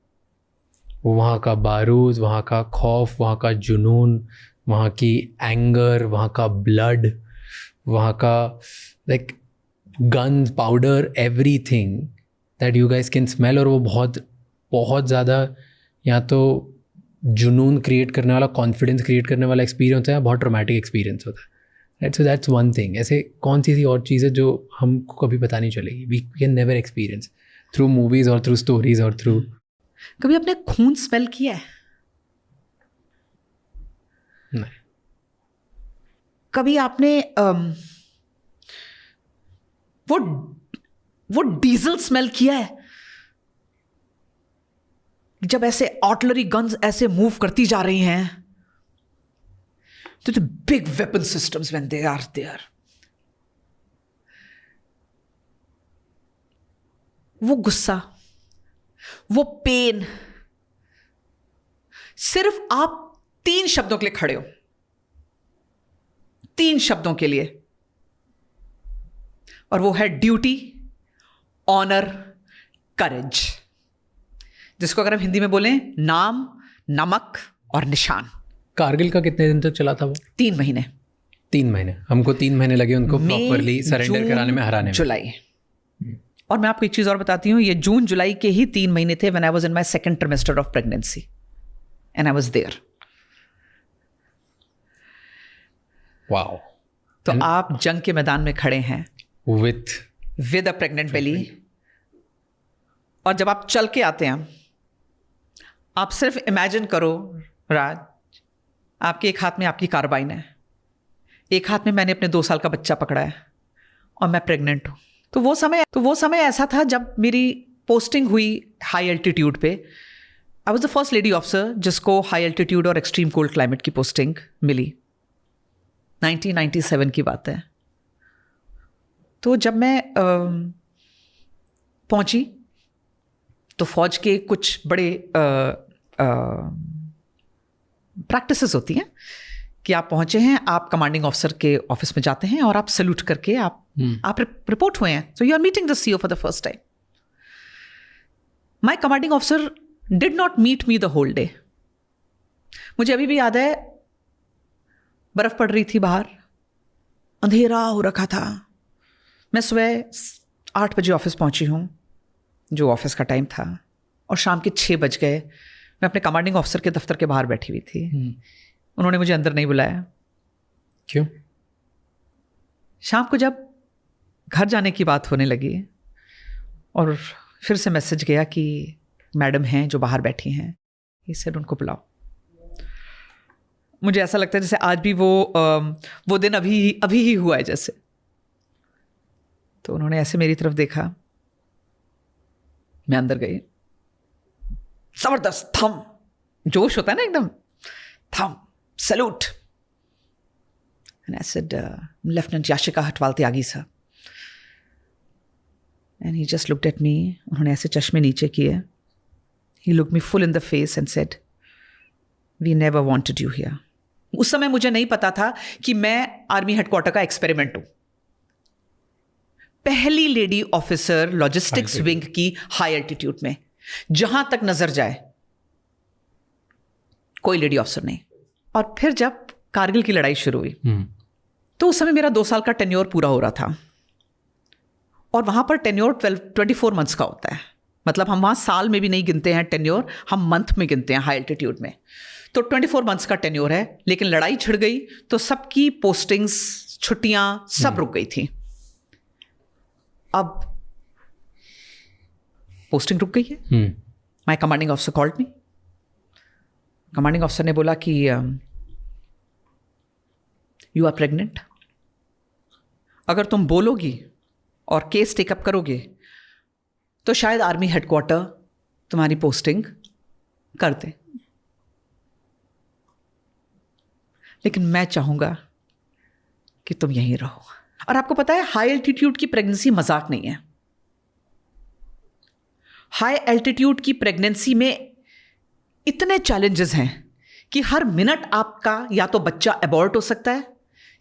वहाँ का बारूद, वहाँ का खौफ, वहाँ का जुनून, वहाँ की एंगर, वहाँ का ब्लड, वहाँ का like guns, powder, everything that you guys can smell. और वो बहुत बहुत ज़्यादा या तो जुनून क्रिएट करने वाला, कॉन्फिडेंस क्रिएट करने वाला एक्सपीरियंस होता है, बहुत ट्रॉमेटिक एक्सपीरियंस होता है, right. So that's one thing. ऐसे कौन सी ऐसी और चीज़ है जो हमको कभी पता नहीं चलेगी, we can never experience through movies और थ्रू स्टोरीज और थ्रू. कभी आपने खून स्मेल किया है? नहीं. कभी आपने वो डीजल स्मेल किया है? जब ऐसे आर्टिलरी गन्स ऐसे मूव करती जा रही हैं, तो the big weapon systems when they are there, वो गुस्सा, वो पेन, सिर्फ आप 3 शब्दों के लिए खड़े हो, 3 शब्दों के लिए, और वो है ड्यूटी, ऑनर, करेज, जिसको अगर हम हिंदी में बोलें नाम, नमक और निशान. कारगिल का कितने दिन तक चला था वो? 3 महीने. 3 महीने. हमको 3 महीने लगे उनको प्रॉपरली सरेंडर कराने में, हराने में. जुलाई. और मैं आपको एक चीज और बताती हूँ, ये जून जुलाई के ही 3 महीने थे when I was in my second trimester of pregnancy and I was there. Wow. तो आप जंग के मैदान में खड़े हैं विद अ प्रेग्नेंट बेली, और जब आप चल के आते हैं, आप सिर्फ इमेजिन करो राज, आपके एक हाथ में आपकी कार्बाइन है, एक हाथ में मैंने अपने 2 साल का बच्चा पकड़ा है, और मैं प्रेग्नेंट हूँ. तो वो समय ऐसा था जब मेरी पोस्टिंग हुई हाई एल्टीट्यूड पे. I was the first lady officer जिसको हाई एल्टीट्यूड और एक्सट्रीम कोल्ड क्लाइमेट की पोस्टिंग मिली. 1997 की बात है. तो जब मैं पहुंची तो फौज के कुछ बड़े प्रैक्टिसेस होती हैं कि आप पहुंचे हैं, आप कमांडिंग ऑफिसर के ऑफिस में जाते हैं और आप सैल्यूट करके आप रिपोर्ट हुए हैं. So you are meeting the CEO for the first time. My commanding officer did not meet me the whole day. मुझे अभी भी याद है, बर्फ पड़ रही थी बाहर, अंधेरा हो रखा था. मैं सुबह 8 बजे ऑफिस पहुंची हूँ, जो ऑफिस का टाइम था, और शाम के 6 बज गए. मैं अपने कमांडिंग ऑफिसर के दफ्तर के बाहर बैठी हुई थी. उन्होंने मुझे अंदर नहीं बुलाया. क्यों? शाम को जब घर जाने की बात होने लगी और फिर से मैसेज गया कि मैडम हैं जो बाहर बैठी हैं, ये सर उनको बुलाओ. मुझे ऐसा लगता है जैसे आज भी वो दिन अभी ही हुआ है जैसे. तो उन्होंने ऐसे मेरी तरफ देखा, मैं अंदर गई, जबरदस्त थम, जोश होता है ना एकदम, थम, salute. And I said, Lieutenant Yashika Hatwal Tyagi sir. And he just looked at me. उन्होंने ऐसे चश्मे नीचे किए. He looked me full in the face and said, we never wanted you here. उस समय मुझे नहीं पता था कि मैं आर्मी हेडक्वार्टर का एक्सपेरिमेंट हूं. पहली लेडी ऑफिसर लॉजिस्टिक्स विंग की हाई एल्टीट्यूड में, जहां तक नजर जाए कोई लेडी ऑफिसर नहीं. और फिर जब कारगिल की लड़ाई शुरू हुई, तो उस समय मेरा 2 साल का टेन्योर पूरा हो रहा था. और वहां पर टेन्योर 24 मंथ्स का होता है. मतलब हम वहां साल में भी नहीं गिनते हैं टेन्योर, हम मंथ में गिनते हैं हाई एल्टीट्यूड में. तो 24 मंथ्स का टेन्योर है. लेकिन लड़ाई छिड़ गई तो सबकी पोस्टिंग्स, छुट्टियां सब रुक गई थी. अब पोस्टिंग रुक गई है. My commanding officer called me. Commanding officer ने बोला कि यू आर प्रेग्नेंट. अगर तुम बोलोगी और केस टेकअप करोगे तो शायद आर्मी हेडक्वार्टर तुम्हारी पोस्टिंग कर दे, लेकिन मैं चाहूंगा कि तुम यहीं रहो. और आपको पता है, हाई एल्टीट्यूड की प्रेगनेंसी मजाक नहीं है. हाई एल्टीट्यूड की प्रेगनेंसी में इतने चैलेंजेस हैं कि हर मिनट आपका या तो बच्चा अबॉर्ट हो सकता है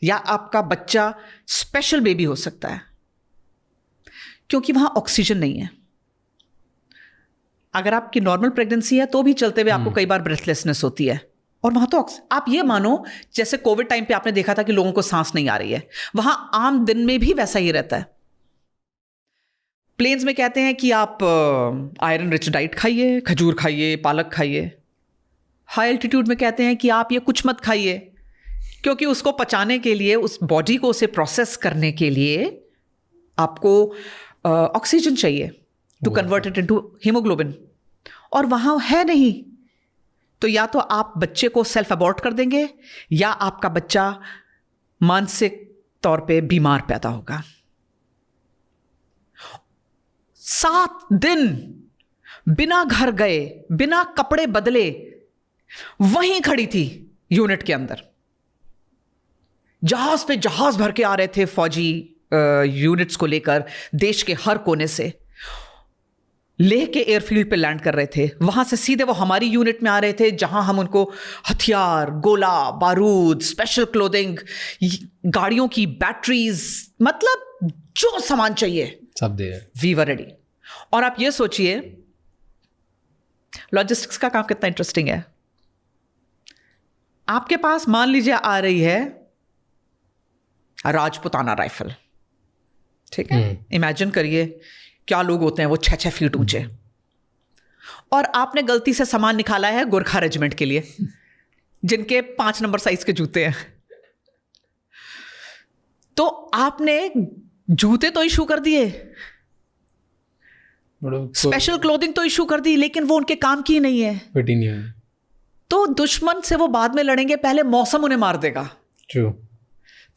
या आपका बच्चा स्पेशल बेबी हो सकता है, क्योंकि वहां ऑक्सीजन नहीं है. अगर आपकी नॉर्मल प्रेगनेंसी है तो भी चलते हुए आपको कई बार ब्रेथलेसनेस होती है, और वहां तो आप ये मानो जैसे कोविड टाइम पे आपने देखा था कि लोगों को सांस नहीं आ रही है, वहां आम दिन में भी वैसा ही रहता है. प्लेन्स में कहते हैं कि आप आयरन रिच डाइट खाइए, खजूर खाइए, पालक खाइए। हाई एल्टीट्यूड में कहते हैं कि आप ये कुछ मत खाइए, क्योंकि उसको पचाने के लिए, उस बॉडी को उसे प्रोसेस करने के लिए आपको ऑक्सीजन चाहिए to convert it into haemoglobin, और वहाँ है नहीं। तो या तो आप बच्चे को सेल्फ अबॉर्ट कर देंगे, या आपका बच्चा मानसिक तौर पे बीमार पैदा होगा। 7 दिन बिना घर गए, बिना कपड़े बदले वहीं खड़ी थी यूनिट के अंदर। जहाज पे जहाज भर के आ रहे थे फौजी यूनिट्स को लेकर, देश के हर कोने से। लेह के एयरफील्ड पे लैंड कर रहे थे, वहां से सीधे वो हमारी यूनिट में आ रहे थे, जहां हम उनको हथियार, गोला बारूद, स्पेशल क्लोथिंग, गाड़ियों की बैटरीज, मतलब जो सामान चाहिए सब दे। We were ready. और आप ये सोचिए लॉजिस्टिक्स का काम कितना इंटरेस्टिंग है। आपके पास मान लीजिए आ रही है राजपुताना राइफल, ठीक है, इमेजिन करिए क्या लोग होते हैं वो 6-6 फीट ऊंचे, और आपने गलती से सामान निकाला है गोरखा रेजिमेंट के लिए, जिनके 5 नंबर साइज के जूते हैं। तो आपने जूते तो इशू कर दिए, स्पेशल क्लोथिंग तो इशू कर दी, लेकिन वो उनके काम की नहीं है। तो दुश्मन से वो बाद में लड़ेंगे, पहले मौसम उन्हें मार देगा। True.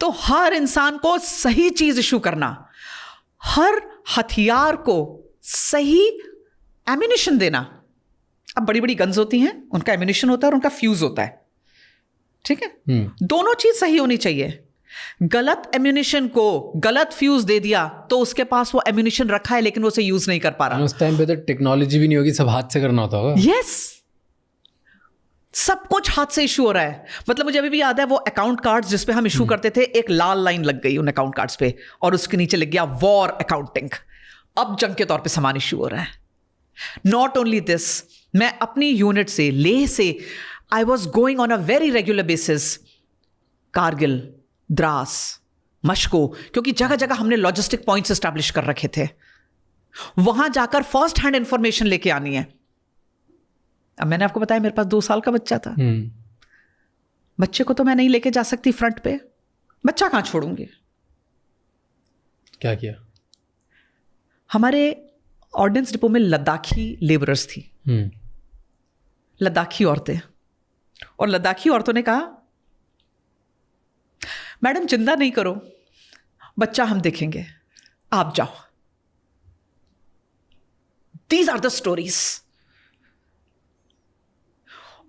तो हर इंसान को सही चीज इशू करना, हर हथियार को सही एम्यूनिशन देना। अब बड़ी बड़ी गन्स होती हैं, उनका एम्यूनिशन होता है और उनका फ्यूज होता है, ठीक है। दोनों चीज सही होनी चाहिए। गलत एम्यूनिशन को गलत फ्यूज दे दिया तो उसके पास वो एम्यूनिशन रखा है लेकिन वो उसे यूज नहीं कर पा रहा। उस टाइम पे तो टेक्नोलॉजी भी नहीं होगी, सब हाथ से करना होता होगा। यस, सब कुछ हाथ से इशू हो रहा है। मतलब मुझे अभी भी याद है वो अकाउंट कार्ड्स जिस पे हम इशू करते थे, एक लाल लाइन लग गई उन अकाउंट कार्ड्स पे और उसके नीचे लग गया वॉर अकाउंटिंग। अब जंग के तौर पे सामान इशू हो रहा है। नॉट ओनली दिस, मैं अपनी यूनिट से, लेह से, I was going on a very regular basis Kargil, Dras, Mushkoh, क्योंकि जगह जगह हमने लॉजिस्टिक पॉइंट्स एस्टैब्लिश कर रखे थे। वहां जाकर फर्स्ट हैंड इंफॉर्मेशन लेके आनी है। अब मैंने आपको बताया मेरे पास 2 साल का बच्चा था। बच्चे को तो मैं नहीं लेके जा सकती फ्रंट पे, बच्चा कहां छोड़ूंगी। क्या किया? हमारे ऑर्डिनेंस डिपो में लद्दाखी लेबरर्स थी, लद्दाखी औरतें, और लद्दाखी औरतों ने कहा मैडम चिंता नहीं करो, बच्चा हम देखेंगे, आप जाओ। These are the stories.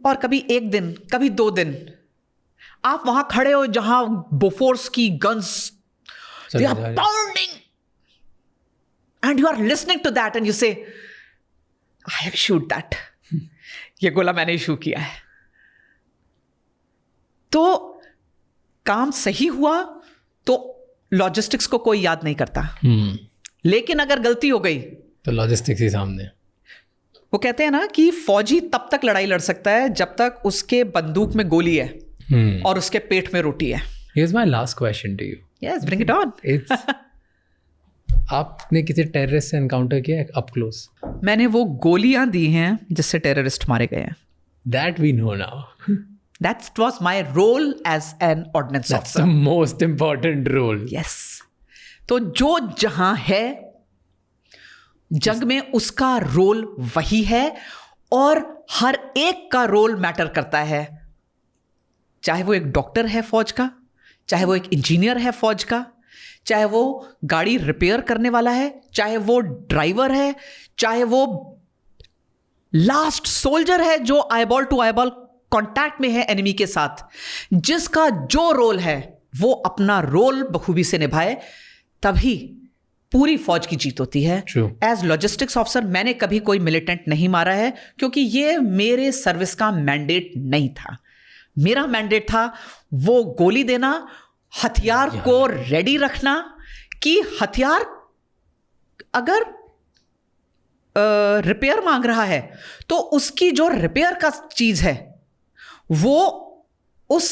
और कभी 1 दिन, कभी 2 दिन आप वहां खड़े हो जहां बोफोर्स की guns they are pounding and you are listening to that and you say I have shoot that, ये गोला मैंने इशू किया है। तो काम सही हुआ तो लॉजिस्टिक्स को कोई याद नहीं करता, लेकिन अगर गलती हो गई तो लॉजिस्टिक्स ही सामने। वो कहते हैं ना कि फौजी तब तक लड़ाई लड़ सकता है जब तक उसके बंदूक में गोली है और उसके पेट में रोटी है। Here's my last question to you. Yes, bring it on. आपने किसी टेररिस्ट से एनकाउंटर किया है अप क्लोज? मैंने वो गोलियां दी हैं जिससे टेररिस्ट मारे गए हैं। That we know now. That was my role as an ordnance That's officer. the most important role. Yes. तो जो जहां है जंग में उसका रोल वही है, और हर एक का रोल मैटर करता है। चाहे वो एक डॉक्टर है फौज का, चाहे वो एक इंजीनियर है फौज का, चाहे वो गाड़ी रिपेयर करने वाला है, चाहे वो ड्राइवर है, चाहे वो लास्ट सोल्जर है जो आईबॉल टू आईबॉल कांटेक्ट में है एनिमी के साथ। जिसका जो रोल है वो अपना रोल बखूबी से निभाए, तभी पूरी फौज की जीत होती है। एज लॉजिस्टिक्स ऑफिसर मैंने कभी कोई मिलिटेंट नहीं मारा है, क्योंकि ये मेरे सर्विस का मैंडेट नहीं था। मेरा मैंडेट था वो गोली देना, हथियार को रेडी रखना, कि हथियार अगर रिपेयर मांग रहा है तो उसकी जो रिपेयर का चीज है वो उस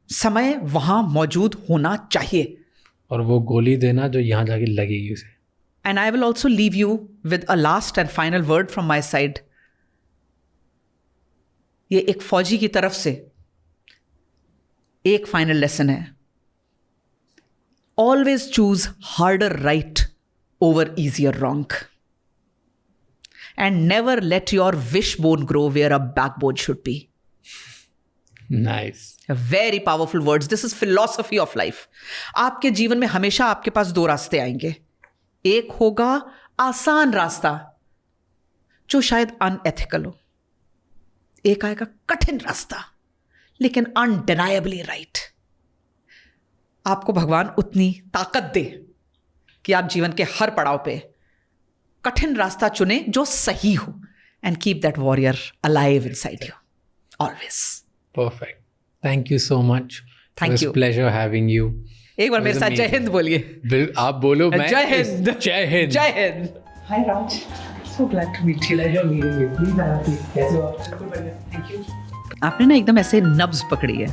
समय वहां मौजूद होना चाहिए। और वो गोली देना जो यहाँ जाके लगेगी उसे। And I will also leave you with a last and final word from my side. ये एक फौजी की तरफ से एक फाइनल लेसन है. Always choose harder right over easier wrong. And never let your wishbone grow where a backbone should be. Nice. Very powerful words. This is philosophy of life. आपके जीवन में हमेशा आपके पास दो रास्ते आएंगे. एक होगा आसान रास्ता जो शायद अनएथिकल हो. एक आएगा कठिन रास्ता लेकिन अनडिनायबली राइट. आपको भगवान उतनी ताकत दे कि आप जीवन के हर पड़ाव पे कठिन रास्ता चुने जो सही हो. And keep that warrior alive inside you always. Perfect. Thank you so much. Thank It was you. pleasure having you. एक बार मेरे साथ जय हिंद बोलिए. आप बोलो. मैं जय हिंद. जय हिंद. जय Hind. Hi Raj. So glad to meet you. Pleasure meeting you. Please आना please. कैसे हो आप? Thank you. आपने ना एकदम ऐसे नब्ज पकड़ी है.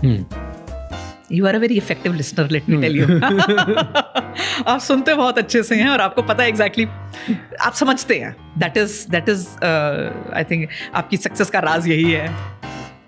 You are a very effective listener, let me tell you. आप सुनते बहुत अच्छे से हैं और आपको पता है exactly, आप समझते हैं. That is I think आपकी सक्सेस का राज यही है.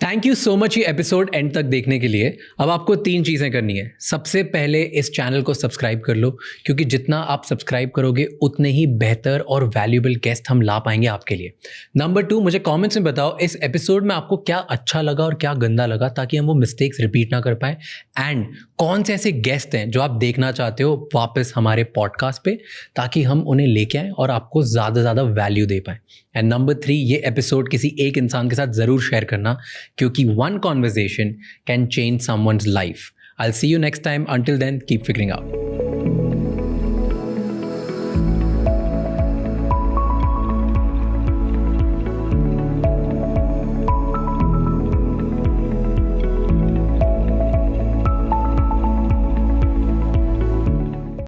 थैंक यू सो मच ये एपिसोड एंड तक देखने के लिए. अब आपको 3 चीज़ें करनी है. सबसे पहले इस चैनल को सब्सक्राइब कर लो, क्योंकि जितना आप सब्सक्राइब करोगे उतने ही बेहतर और वैल्यूएबल गेस्ट हम ला पाएंगे आपके लिए. नंबर 2, मुझे कमेंट्स में बताओ इस एपिसोड में आपको क्या अच्छा लगा और क्या गंदा लगा, ताकि हम वो मिस्टेक्स रिपीट ना कर पाए. एंड कौन से ऐसे गेस्ट हैं जो आप देखना चाहते हो वापस हमारे पॉडकास्ट पे, ताकि हम उन्हें लेके आएँ और आपको ज़्यादा से ज़्यादा वैल्यू दे पाएँ. एंड नंबर 3, ये एपिसोड किसी एक इंसान के साथ ज़रूर शेयर करना, क्योंकि one conversation can change someone's life. I'll see you next time. Until then, keep figuring out.